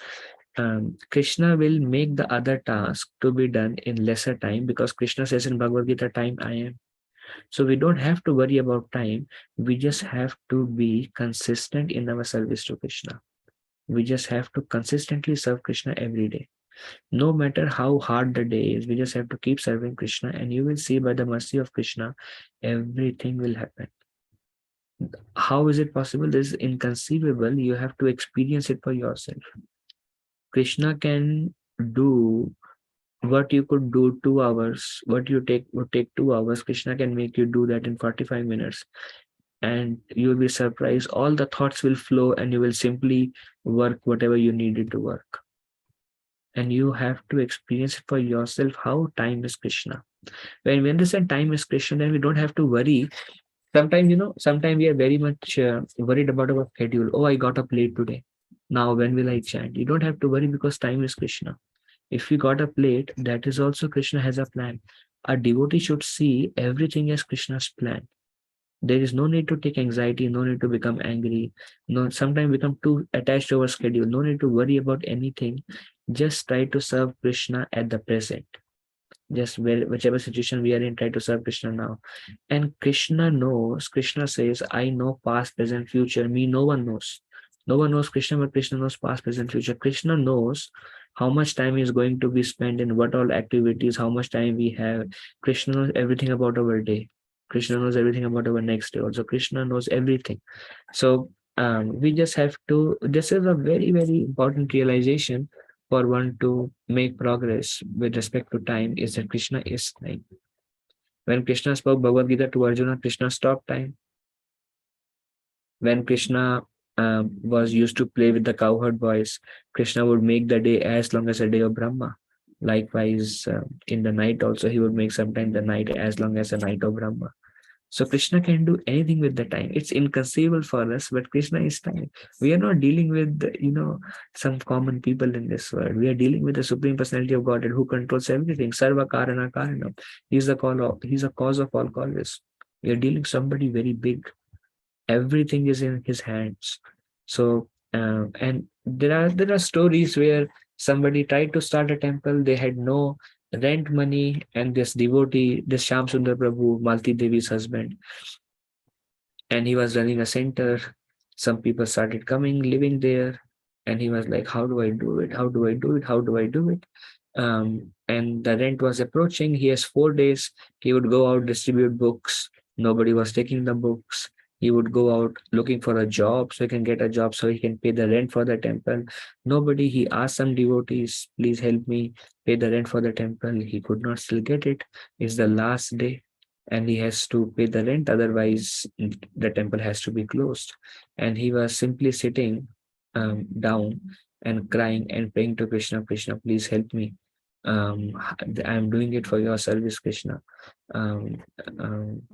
Krishna will make the other task to be done in lesser time, because Krishna says in Bhagavad Gita, time I am. So we don't have to worry about time. We just have to be consistent in our service to Krishna. We just have to consistently serve Krishna every day. No matter how hard the day is, we just have to keep serving Krishna, and you will see, by the mercy of Krishna, everything will happen. How is it possible? This is inconceivable. You have to experience it for yourself. Krishna can do what you could do 2 hours, what you would take 2 hours. Krishna can make you do that in 45 minutes. And you'll be surprised. All the thoughts will flow, and you will simply work whatever you needed to work. And you have to experience it for yourself, how time is Krishna. When we understand time is Krishna, then we don't have to worry. Sometimes we are very much worried about our schedule. Oh, I got up late today. Now when will I chant? You don't have to worry, because time is Krishna. If you got up late, that is also Krishna has a plan. A devotee should see everything as Krishna's plan. There is no need to take anxiety, no need to become angry. No, sometimes become too attached to our schedule. No need to worry about anything. Just try to serve Krishna at the present. Just whichever situation we are in, try to serve Krishna now. And Krishna knows, Krishna says, I know past, present, future. Me, no one knows. No one knows Krishna, but Krishna knows past, present, future. Krishna knows how much time is going to be spent in what all activities, how much time we have. Krishna knows everything about our day. Krishna knows everything about our next day. Also, Krishna knows everything. So we just have to, this is a very, very important realization for one to make progress with respect to time, is that Krishna is time. When Krishna spoke Bhagavad Gita to Arjuna, Krishna stopped time. When Krishna was used to play with the cowherd boys, Krishna would make the day as long as a day of Brahma. Likewise, in the night also, he would make sometime the night as long as a night of Brahma. So Krishna can do anything with the time. It's inconceivable for us, but Krishna is time. We are not dealing with, some common people in this world. We are dealing with the Supreme Personality of Godhead who controls everything. Sarva Karana Karanam. He's the cause of all causes. We are dealing with somebody very big. Everything is in his hands. So, and there are stories where somebody tried to start a temple. They had no rent money, and this devotee, this Sham Sundar Prabhu, Malti Devi's husband, and he was running a center. Some people started coming, living there, and he was like, how do I do it? How do I do it? How do I do it? And the rent was approaching. He has 4 days. He would go out, distribute books. Nobody was taking the books. He would go out looking for a job so he can get a job so he can pay the rent for the temple. Nobody, he asked some devotees, please help me pay the rent for the temple. He could not still get it. It's the last day and he has to pay the rent. Otherwise, the temple has to be closed. And he was simply sitting down and crying and praying to Krishna, Krishna, please help me. I'm doing it for your service, Krishna. Um,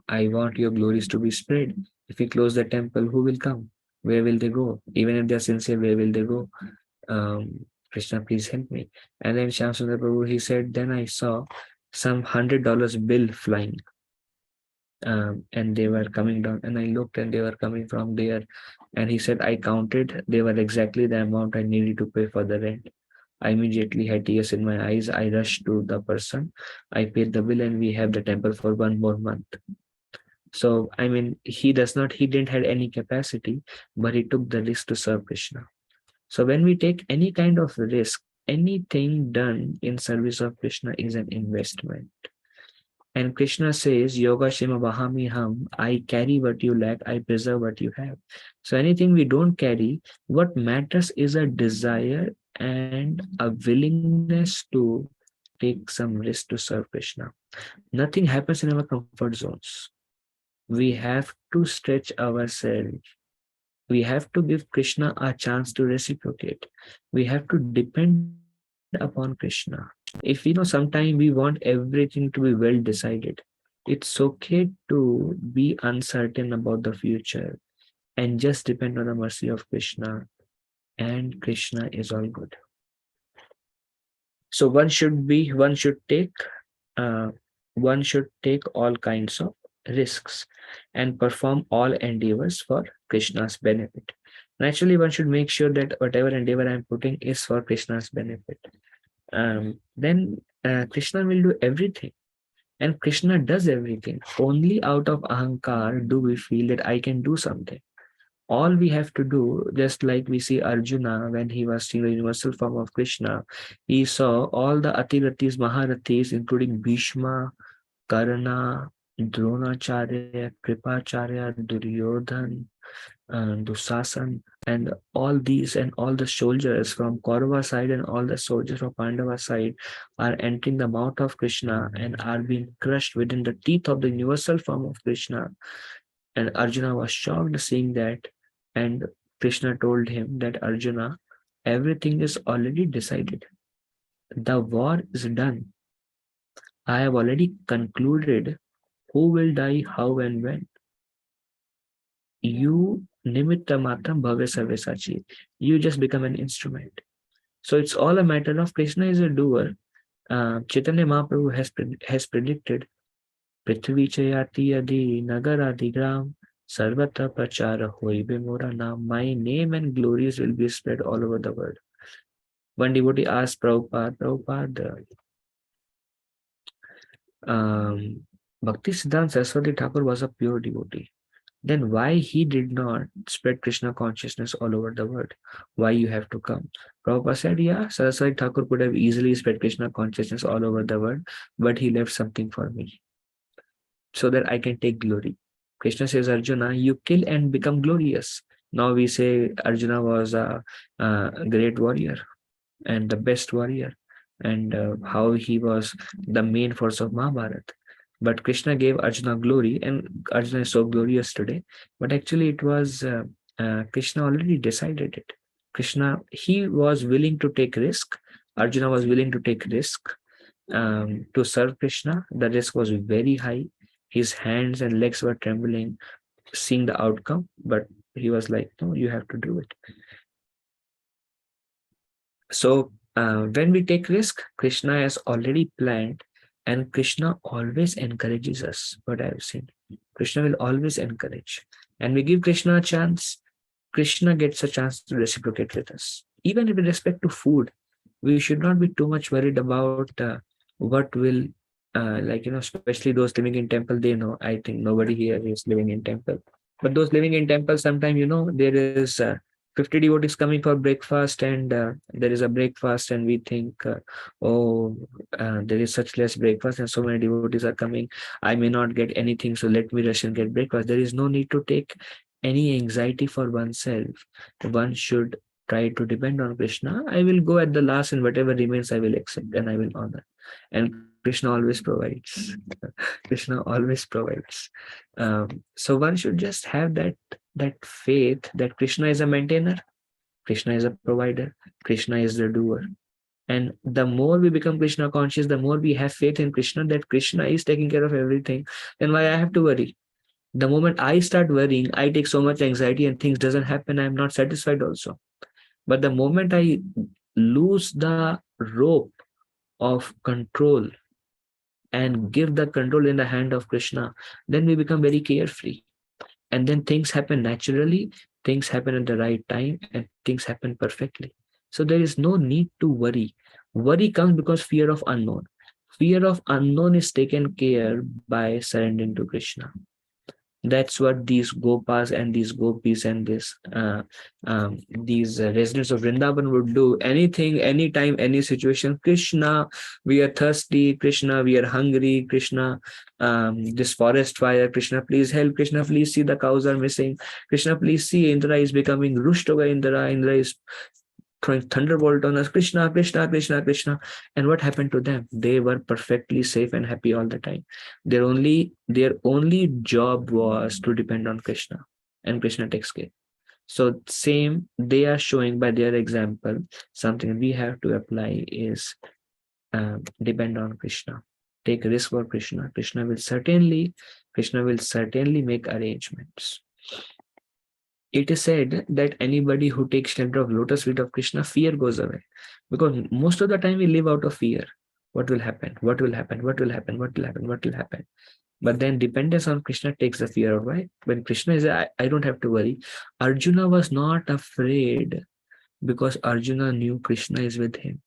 I want your glories to be spread. If we close the temple, who will come? Where will they go? Even if they're sincere, where will they go? Krishna, please help me. And then Shamsundar Prabhu, he said, then I saw some $100 bill flying. And they were coming down, and I looked and they were coming from there. And he said, I counted, they were exactly the amount I needed to pay for the rent. I immediately had tears in my eyes. I rushed to the person. I paid the bill, and we have the temple for 1 more month. So, I mean, he didn't have any capacity, but he took the risk to serve Krishna. So when we take any kind of risk, anything done in service of Krishna is an investment. And Krishna says, Yoga Shima Bahami Ham, I carry what you lack, I preserve what you have. So anything we don't carry, what matters is a desire and a willingness to take some risk to serve Krishna. Nothing happens in our comfort zones. We have to stretch ourselves. We have to give Krishna a chance to reciprocate. We have to depend upon Krishna. If sometime we want everything to be well decided, it's okay to be uncertain about the future and just depend on the mercy of Krishna, and Krishna is all good. So one should uh, take all kinds of risks and perform all endeavors for Krishna's benefit. Naturally, one should make sure that whatever endeavor I'm putting is for Krishna's benefit. Then Krishna will do everything. And Krishna does everything. Only out of ahankar do we feel that I can do something. All we have to do, just like we see Arjuna when he was seeing the universal form of Krishna, he saw all the Atirathis, Maharathis, including Bhishma, Karna, Dronacharya, Kripacharya, Duryodhan, Dusasan, and all the soldiers from Kaurava side and all the soldiers from Pandava side are entering the mouth of Krishna and are being crushed within the teeth of the universal form of Krishna. And Arjuna was shocked seeing that. And Krishna told him that Arjuna, everything is already decided. The war is done. I have already concluded who will die, how, and when. You nimitta matram bhave sarvesachi. You just become an instrument. So it's all a matter of Krishna is a doer. Chaitanya Mahaprabhu has predicted Prithvi chayati adi nagaradi gram sarvatra prachara hoibe mora naam. My name and glories will be spread all over the world. One devotee asked Prabhupada, Bhakti Siddhanta Saraswati Thakur was a pure devotee. Then why he did not spread Krishna consciousness all over the world? Why you have to come? Prabhupada said, yeah, Saraswati Thakur could have easily spread Krishna consciousness all over the world, but he left something for me so that I can take glory. Krishna says, Arjuna, you kill and become glorious. Now we say Arjuna was a great warrior and the best warrior, and how he was the main force of Mahabharata. But Krishna gave Arjuna glory, and Arjuna is so glorious today. But actually, it was Krishna already decided it. Krishna, he was willing to take risk. Arjuna was willing to take risk to serve Krishna. The risk was very high. His hands and legs were trembling, seeing the outcome. But he was like, no, you have to do it. So when we take risk, Krishna has already planned, and Krishna always encourages us. What I've seen, Krishna will always encourage, and we give Krishna a chance. Krishna gets a chance to reciprocate with us. Even with respect to food, we should not be too much worried about what will, especially those living in temple. They know. I think nobody here is living in temple, but those living in temple, sometimes there is 50 devotees coming for breakfast, and there is a breakfast, and we think, there is such less breakfast and so many devotees are coming. I may not get anything, so let me rush and get breakfast. There is no need to take any anxiety for oneself. One should try to depend on Krishna. I will go at the last, and whatever remains I will accept and I will honor. And Krishna always provides. Krishna always provides. So one should just have that faith that Krishna is a maintainer. Krishna is a provider. Krishna is the doer. And the more we become Krishna conscious, the more we have faith in Krishna that Krishna is taking care of everything. Then why I have to worry? The moment I start worrying, I take so much anxiety and things doesn't happen. I'm not satisfied also. But the moment I lose the rope of control and give the control in the hand of Krishna, then we become very carefree. And then things happen naturally, things happen at the right time, and things happen perfectly. So there is no need to worry. Worry comes because fear of unknown. Fear of unknown is taken care by surrendering to Krishna. That's what these gopas and these gopis and these residents of Vrindavan would do. Anything, anytime, any situation. Krishna, we are thirsty. Krishna, we are hungry. Krishna, this forest fire. Krishna, please help. Krishna, please see the cows are missing. Krishna, please see Indra is becoming Rushtoga Indra. Indra is throwing thunderbolt on us. Krishna, Krishna, Krishna, Krishna. And what happened to them? They were perfectly safe and happy all the time. Their only job was to depend on Krishna, and Krishna takes care. So same, they are showing by their example. Something we have to apply is depend on Krishna. Take risk for Krishna. Krishna will certainly make arrangements. It is said that anybody who takes shelter of lotus feet of Krishna, fear goes away. Because most of the time we live out of fear. What will happen? What will happen? What will happen? What will happen? What will happen? But then dependence on Krishna takes the fear away. When Krishna is, I don't have to worry. Arjuna was not afraid because Arjuna knew Krishna is with him.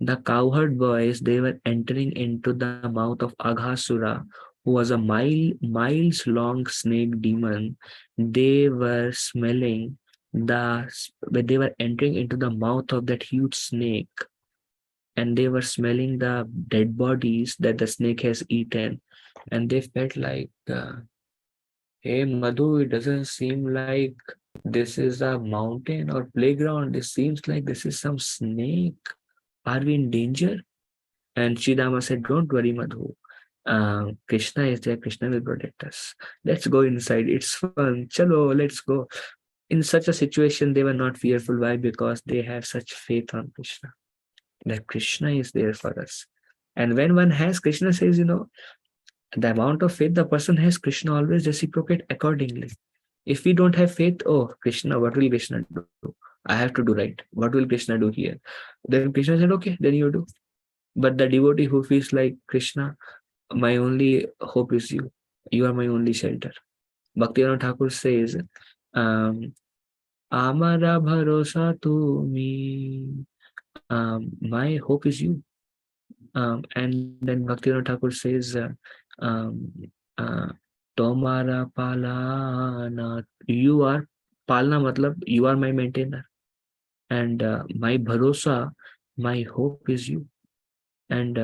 The cowherd boys, they were entering into the mouth of Aghasura, who was a miles long snake demon. They were smelling when they were entering into the mouth of that huge snake, and they were smelling the dead bodies that the snake has eaten, and they felt like, hey Madhu, it doesn't seem like this is a mountain or playground. This seems like this is some snake. Are we in danger? And Sridhama said, don't worry, Madhu. Krishna is there. Krishna will protect us. Let's go inside. It's fun. Chalo, let's go. In such a situation, they were not fearful. Why? Because they have such faith on Krishna, that Krishna is there for us. And when one has, Krishna says, the amount of faith the person has, Krishna always reciprocate accordingly. If we don't have faith, oh, Krishna, what will Krishna do? I have to do right. What will Krishna do here? Then Krishna said, okay, then you do. But the devotee who feels like, Krishna, my only hope is you. You are my only shelter. Bhaktivinoda Thakur says, Amara bharosa tumi. My hope is you. And then Bhaktivinoda Thakur says, Tomara palana. You are, palna matlab, you are my maintainer. And my bharosa, my hope is you. And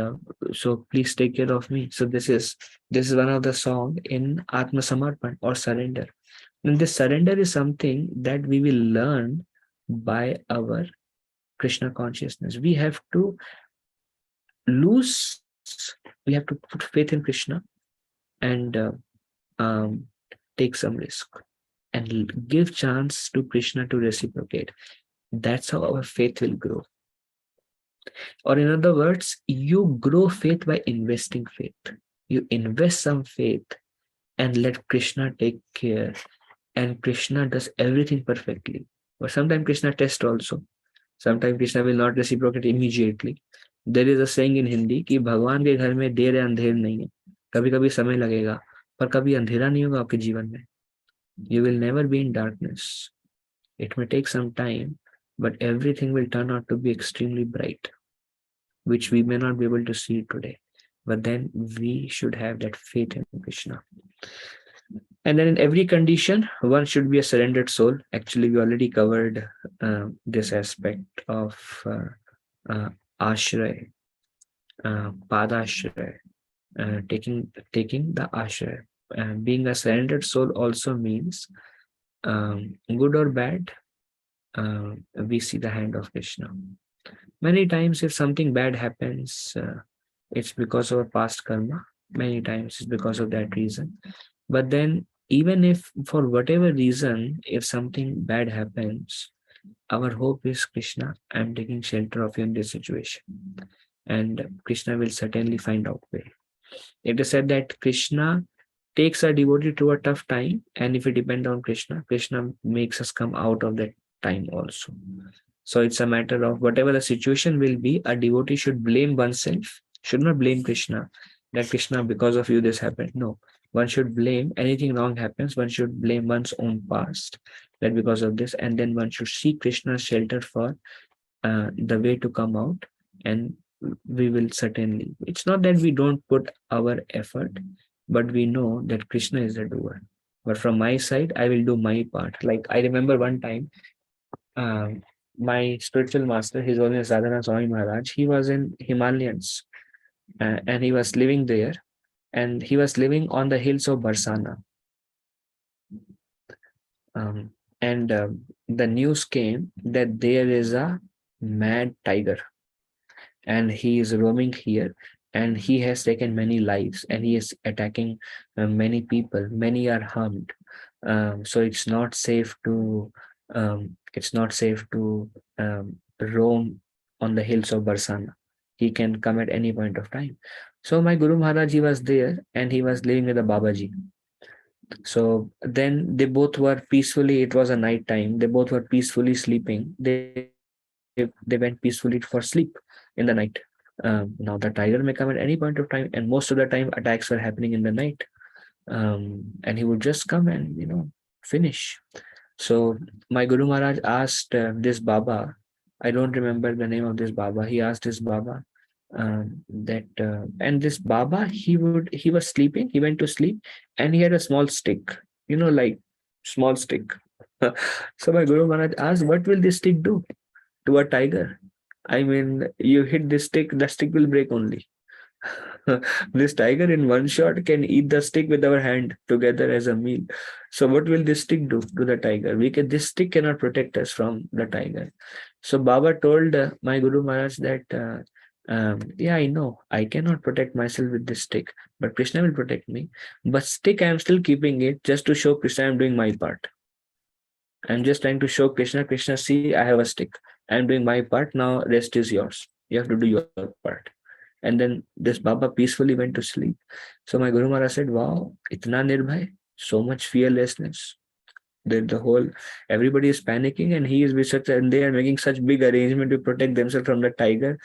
so please take care of me. So this is one of the song in Atma Samarpan, or surrender. And this surrender is something that we will learn by our Krishna consciousness. We have to put faith in Krishna and take some risk and give chance to Krishna to reciprocate. That's how our faith will grow. Or in other words, you grow faith by investing faith. You invest some faith and let Krishna take care. And Krishna does everything perfectly. But sometimes Krishna tests also. Sometimes Krishna will not reciprocate immediately. There is a saying in Hindi कि भगवान के घर में देर है अंधेर नहीं है. कभी कभी समय लगेगा, पर कभी अंधेरा नहीं होगा आपके जीवन में. You will never be in darkness. It may take some time, but everything will turn out to be extremely bright, which we may not be able to see today. But then we should have that faith in Krishna. And then in every condition, one should be a surrendered soul. Actually, we already covered this aspect of ashray, padashray, taking the ashray. Being a surrendered soul also means, good or bad, we see the hand of Krishna. Many times if something bad happens, it's because of our past karma. Many times it's because of that reason. But then even if for whatever reason, if something bad happens, Our hope is Krishna. I am taking shelter of you in this situation. And Krishna will certainly find out way. It is said that Krishna takes a devotee to a tough time, and if we depend on Krishna, Krishna makes us come out of that time also. So it's a matter of whatever the situation will be, a devotee should blame oneself, should not blame Krishna, that Krishna, because of you, this happened. No, one should blame anything wrong happens, one should blame one's own past, that because of this, and then one should seek Krishna's shelter for the way to come out, and we will certainly. It's not that we don't put our effort, but we know that Krishna is the doer. But from my side, I will do my part. Like I remember one time, my spiritual master, his name is Sadhana Swami Maharaj, he was in Himalayas and he was living there, and he was living on the hills of Barsana. Um, and the news came that there is a mad tiger and he is roaming here, and he has taken many lives and he is attacking many people, many are harmed. So it's not safe to roam on the hills of Barsana. He can come at any point of time. So my Guru Maharaj, he was there and he was living with the Babaji. So then they both were peacefully, it was a night time, they both were peacefully sleeping. They went peacefully for sleep in the night. Now the tiger may come at any point of time, and most of the time attacks were happening in the night. And he would just come and finish. So my Guru Maharaj asked this Baba, I don't remember the name of this Baba. He asked this Baba and this Baba, he was sleeping. He went to sleep, and he had a small stick, like small stick. So my Guru Maharaj asked, "What will this stick do to a tiger? I mean, you hit this stick, the stick will break only." This tiger in one shot can eat the stick with our hand together as a meal. So what will this stick do to the tiger? This stick cannot protect us from the tiger. So Baba told my Guru Maharaj that, yeah, I know I cannot protect myself with this stick, but Krishna will protect me. But stick, I am still keeping it just to show Krishna I am doing my part. I'm just trying to show Krishna, Krishna, see, I have a stick. I'm doing my part. Now rest is yours. You have to do your part. And then this Baba peacefully went to sleep. So my Guru Maharaj said, wow, itna nirbhay, so much fearlessness. The whole, everybody is panicking, and he is with such, and they are making such big arrangement to protect themselves from the tiger,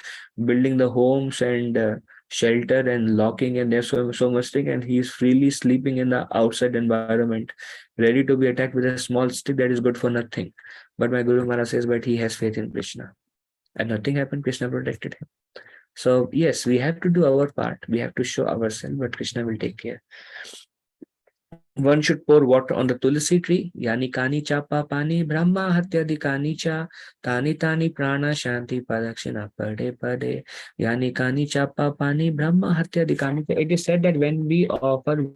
building the homes and shelter and locking, and there's so much thing, and he is freely sleeping in the outside environment, ready to be attacked with a small stick that is good for nothing. But my Guru Maharaj says, but he has faith in Krishna, and nothing happened. Krishna protected him. So yes, we have to do our part. We have to show ourselves, but Krishna will take care. One should pour water on the tulsi tree. Yani kani chapa pani brahma hatyadikani cha tani tani prana shanti padakshina pade pade. Yani kani chapa pani brahma hatyadikani cha. It is said that when we offer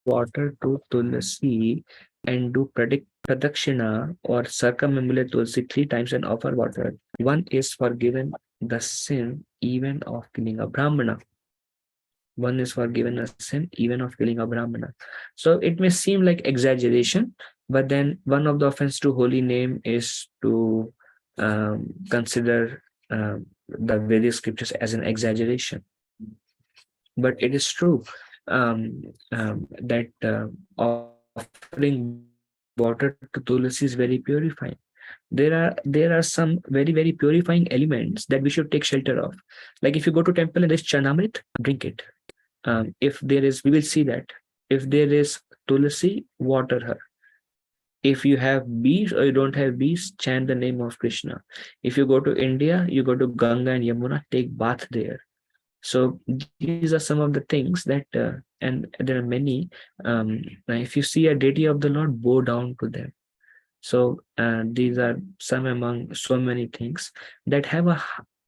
water to tulsi and do pradakshina or circumambulate tulsi 3 times and offer water, one is forgiven the sin even of killing a brahmana. One is forgiven a sin even of killing a brahmana. So it may seem like exaggeration, but then one of the offense to holy name is to consider the various scriptures as an exaggeration. But it is true that offering water to tulsi is very purifying. There are some very, very purifying elements that we should take shelter of. Like if you go to temple and there's charnamrit, drink it. If there is, we will see that if there is tulsi, water her. If you have bees or you don't have bees, chant the name of Krishna. If you go to India, you go to Ganga and Yamuna, take bath there. So these are some of the things that, and there are many. If you see a deity of the Lord, bow down to them. So these are some among so many things that have a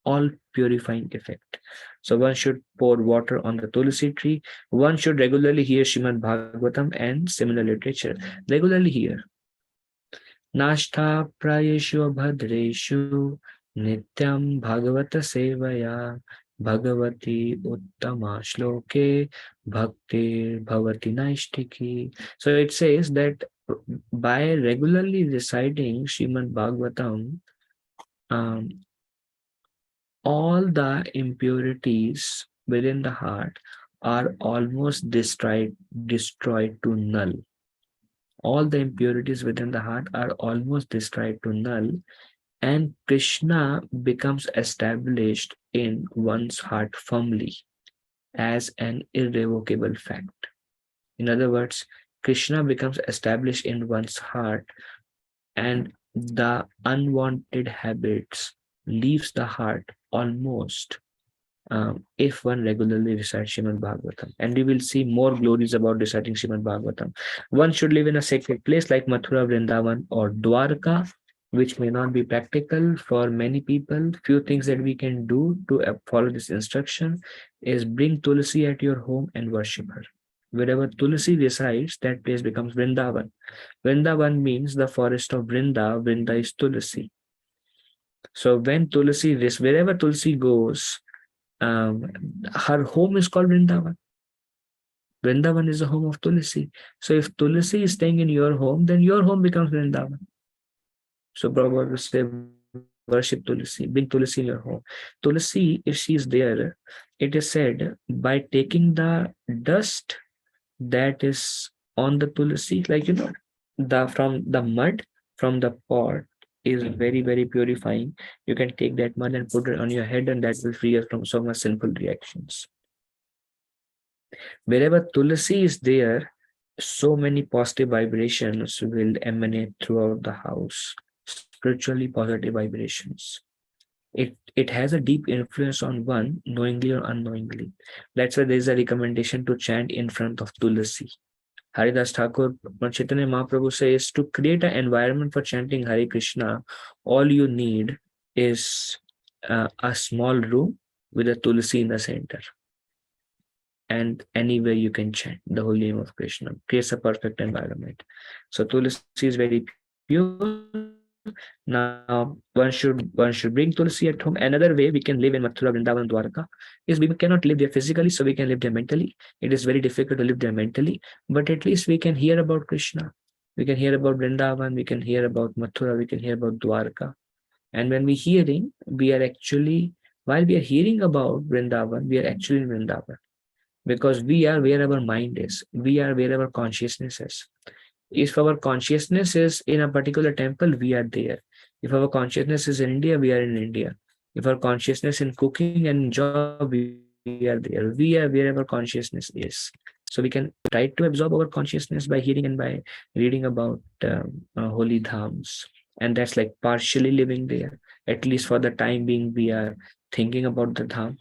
all purifying effect. So one should pour water on the tulsi tree. One should regularly hear Shrimad Bhagavatam and similar literature. Regularly hear. Nashta prayeshu bhadreshu nityam bhagavata sevaya bhagavati uttama shloke bhakti bhavati naishtiki. So it says that by regularly reciting Srimad Bhagavatam, um, all the impurities within the heart are almost destroyed to null. All the impurities within the heart are almost destroyed to null, and Krishna becomes established in one's heart firmly as an irrevocable fact. In other words, Krishna becomes established in one's heart, and the unwanted habits leaves the heart almost, if one regularly recites Srimad Bhagavatam. And we will see more glories about reciting Srimad Bhagavatam. One should live in a sacred place like Mathura, Vrindavan, or Dwarka, which may not be practical for many people. Few things that we can do to follow this instruction is bring Tulsi at your home and worship her. Wherever Tulsi resides, that place becomes Vrindavan. Vrindavan means the forest of Vrinda. Vrinda is Tulsi. So when Tulsi, wherever Tulsi goes, her home is called Vrindavan. Vrindavan is the home of Tulsi. So if Tulsi is staying in your home, then your home becomes Vrindavan. So Prabhupada will say, worship Tulsi, bring Tulsi in your home. Tulsi, if she is there, it is said, by taking the dust that is on the Tulsi, like from the mud from the pot is very, very purifying. You can take that mud and put it on your head, and that will free us from so much sinful reactions. Wherever Tulsi is there, so many positive vibrations will emanate throughout the house, spiritually positive vibrations. It has a deep influence on one, knowingly or unknowingly. That's why there is a recommendation to chant in front of Tulsi. Haridas Thakur Chaitanya Mahaprabhu says, to create an environment for chanting Hare Krishna, all you need is a small room with a Tulsi in the center. And anywhere you can chant the holy name of Krishna, creates a perfect environment. So Tulsi is very pure. Now one should bring Tulsi at home. Another way we can live in Mathura, Vrindavan, Dwarka is we cannot live there physically, so we can live there mentally. It is very difficult to live there mentally, but at least we can hear about Krishna. We can hear about Vrindavan, we can hear about Mathura, we can hear about Dwarka. And when we hearing, we are actually, while we are hearing about Vrindavan, we are actually in Vrindavan. Because we are where our mind is, we are where our consciousness is. If our consciousness is in a particular temple, we are there. If our consciousness is in India, we are in India. If our consciousness in cooking and job, we are there. We are where our consciousness is. So we can try to absorb our consciousness by hearing and by reading about holy dhams. And that's like partially living there. At least for the time being, we are thinking about the dham.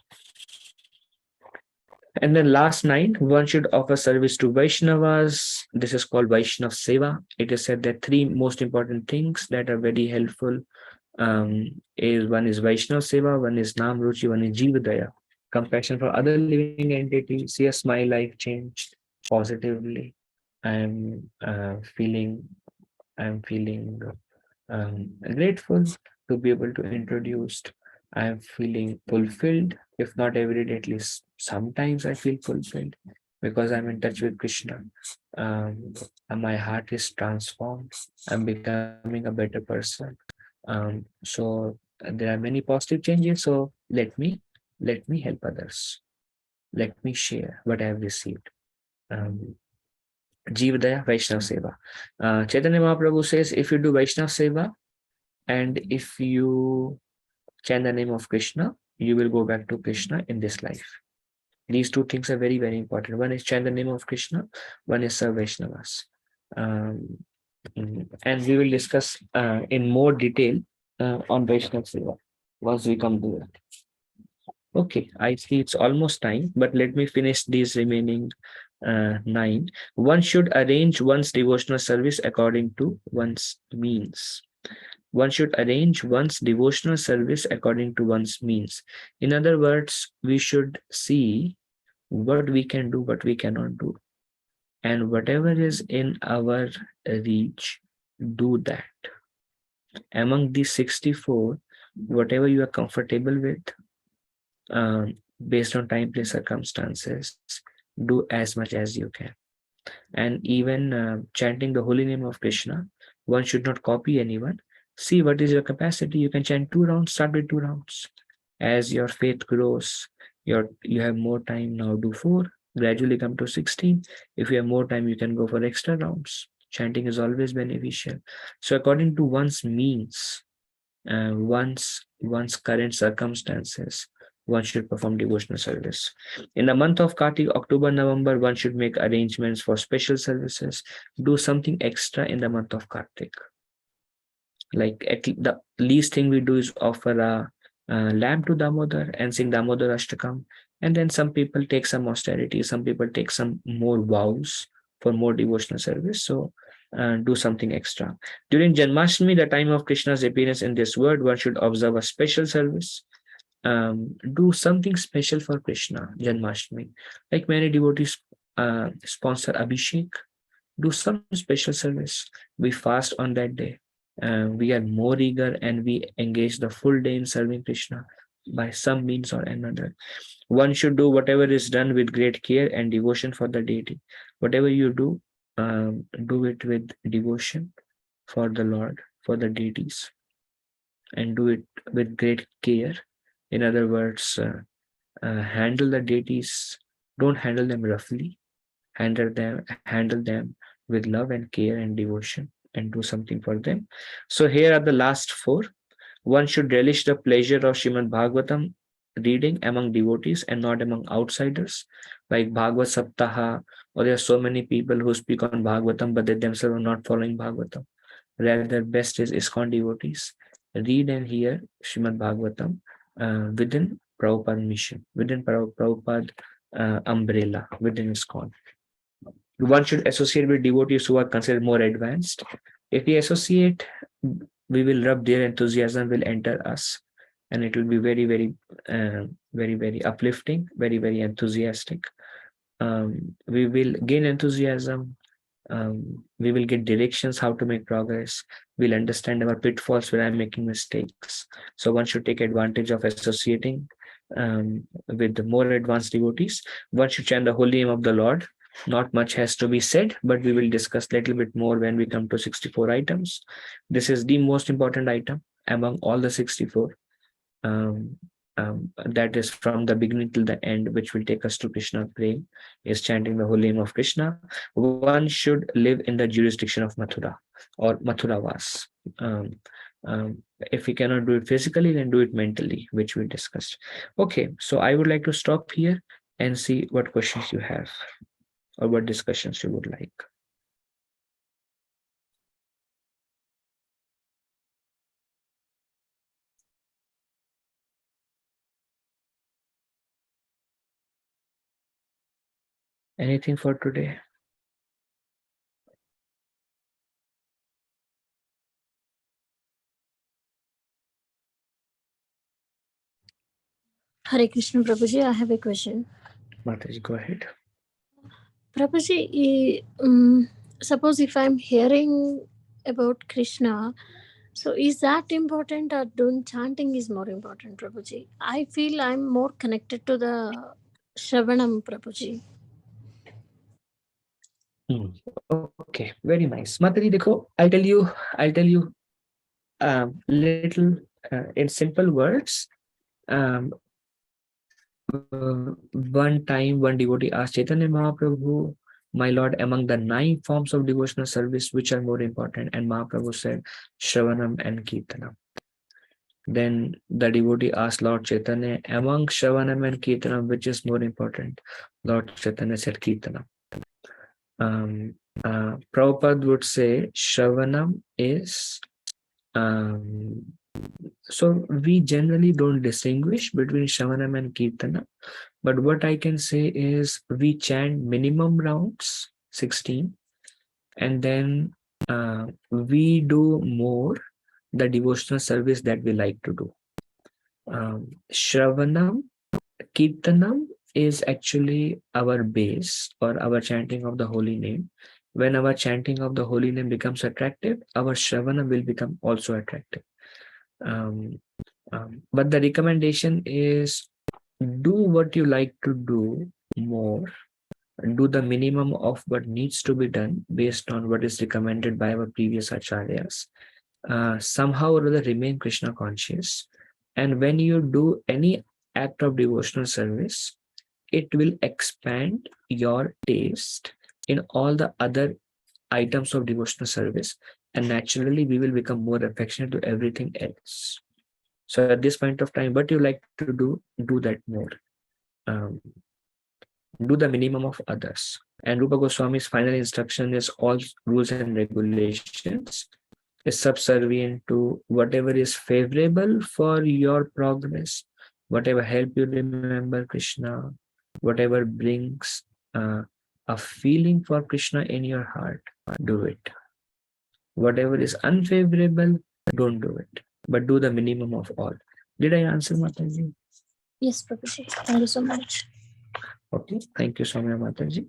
And then last 9, one should offer service to Vaishnavas. This is called Vaishnav Seva. It is said that 3 most important things that are very helpful is one is Vaishnav Seva, one is Nam Ruchi, one is Jivadaya. Compassion for other living entities. See, a smile life changed positively. I'm feeling grateful to be able to introduce. I'm feeling fulfilled, if not every day, at least sometimes I feel fulfilled because I'm in touch with Krishna. And my heart is transformed. I'm becoming a better person. So there are many positive changes. So let me help others. Let me share what I have received. Jivadaya Vaishnav Seva. Chaitanya Mahaprabhu says, if you do Vaishnav Seva, and if you chant the name of Krishna, you will go back to Krishna in this life. These 2 things are very, very important. One is chant the name of Krishna, one is serve Vaishnavas. And we will discuss in more detail on Vaishnav Seva once we come to it. Okay, I see it's almost time, but let me finish these remaining 9. One should arrange one's devotional service according to one's means. One should arrange one's devotional service according to one's means. In other words, we should see what we can do, what we cannot do. And whatever is in our reach, do that. Among these 64, whatever you are comfortable with, based on time, place, circumstances, do as much as you can. And even chanting the holy name of Krishna, one should not copy anyone. See what is your capacity. You can chant 2 rounds, start with 2 rounds. As your faith grows, you have more time now, do 4, gradually come to 16. If you have more time, you can go for extra rounds. Chanting is always beneficial. So according to one's means, one's current circumstances, one should perform devotional service. In the month of Kartik, October, November, one should make arrangements for special services. Do something extra in the month of Kartik. Like the least thing we do is offer a lamb to Damodar and sing Damodar Ashtakam. And then some people take some austerity, some people take some more vows for more devotional service. So do something extra. During Janmashtami, the time of Krishna's appearance in this world, one should observe a special service. Do something special for Krishna, Janmashtami. Like many devotees sponsor Abhishek, do some special service. We fast on that day. We are more eager and we engage the full day in serving Krishna by some means or another. One should do whatever is done with great care and devotion for the deity. Whatever you do it with devotion for the Lord, for the deities, and do it with great care. In other words, handle the deities, don't handle them roughly, handle them with love and care and devotion, and do something for them. So here are the last 4. One should relish the pleasure of Srimad Bhagavatam reading among devotees and not among outsiders, like Bhagavad Saptaha, or there are so many people who speak on Bhagavatam, but they themselves are not following Bhagavatam. Rather, best is ISKCON devotees. Read and hear Srimad Bhagavatam within Prabhupada mission, within Prabhupada umbrella, within ISKCON. One should associate with devotees who are considered more advanced. If we associate, we will rub their enthusiasm will enter us, and it will be very, very uplifting, very enthusiastic. We will gain enthusiasm. We will get directions how to make progress. We'll understand our pitfalls when I'm making mistakes. So one should take advantage of associating with the more advanced devotees. One should chant the holy name of the Lord. Not much has to be said, but we will discuss a little bit more when we come to 64 items. This is the most important item among all the 64. That is from the beginning till the end, which will take us to Krishna praying, is chanting the holy name of Krishna. One should live in the jurisdiction of Mathura or Mathuravas. If we cannot do it physically, then do it mentally, which we discussed. Okay, so I would like to stop here and see what questions you have or what discussions you would like. Anything for today? Hare Krishna Prabhuji, I have a question. Mataji, go ahead. Prabhuji, suppose if I'm hearing about Krishna, so is that important or doing chanting is more important, Prabhuji? I feel I'm more connected to the Shravanam, Prabhuji. Okay, very nice. Mataji, dekho, I'll tell you little in simple words. One time, one devotee asked Chaitanya Mahaprabhu, my Lord, among the 9 forms of devotional service, which are more important? And Mahaprabhu said, Shravanam and Kirtanam. Then the devotee asked Lord Chaitanya, among Shravanam and Kirtanam, which is more important? Lord Chaitanya said, Kirtanam. Prabhupada would say, Shravanam is so we generally don't distinguish between Shravanam and Kirtana, but what I can say is we chant minimum rounds, 16, and then we do more the devotional service that we like to do. Shravanam, Kirtanam is actually our base or our chanting of the holy name. When our chanting of the holy name becomes attractive, our Shravanam will become also attractive. But the recommendation is do what you like to do more. do the minimum of what needs to be done based on what is recommended by our previous acharyas. Somehow or other remain Krishna conscious. And when you do any act of devotional service, it will expand your taste in all the other items of devotional service. And naturally, we will become more affectionate to everything else. So at this point of time, what you like to do that more. Do the minimum of others. And Rupa Goswami's final instruction is all rules and regulations is subservient to whatever is favorable for your progress, whatever help you remember Krishna, whatever brings a feeling for Krishna in your heart, do it. Whatever is unfavorable, don't do it, but do the minimum of all. Did I answer, Mataji? Yes, Prabhuji. Thank you so much. Okay, thank you so much, Mataji.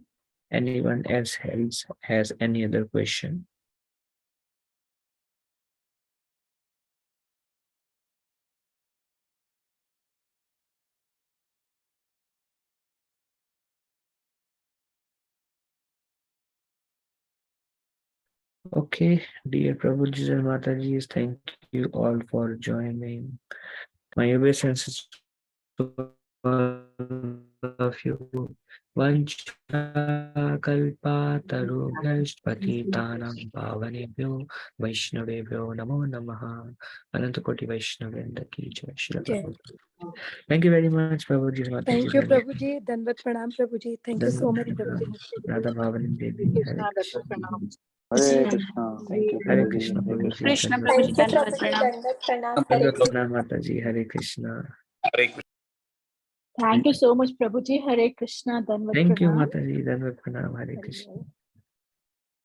Anyone else has any other question? Okay, dear Prabhujis and Matajis, thank you all for joining. My obeisances to all of you. Vancha kalpatarubhyashch patitanam pavanebhyo Vaishnavebhyo namo namaha. Anantakoti Vaishnavendra ki jai. Shri Jai. Prabhupada. Thank you very much, Prabhuji. Thank you, Prabhuji. Danvat pranam, Prabhuji. Thank you so much, Prabhuji. Radha Bhavani Devi. Hare Krishna, Krishna. Thank you, Hare Prabhuji. Krishna, Prabhuji. Krishna, Dandavat Thank you, Prabhuji. Prabhuji. Danvat pranam. Hare Hare Krishna, Mataji. Hare Krishna. Thank you so much, Prabhuji. Hare Krishna. Dhanvat Thank you, pranam. Mataji. Dandavat Pranam. Hare Krishna.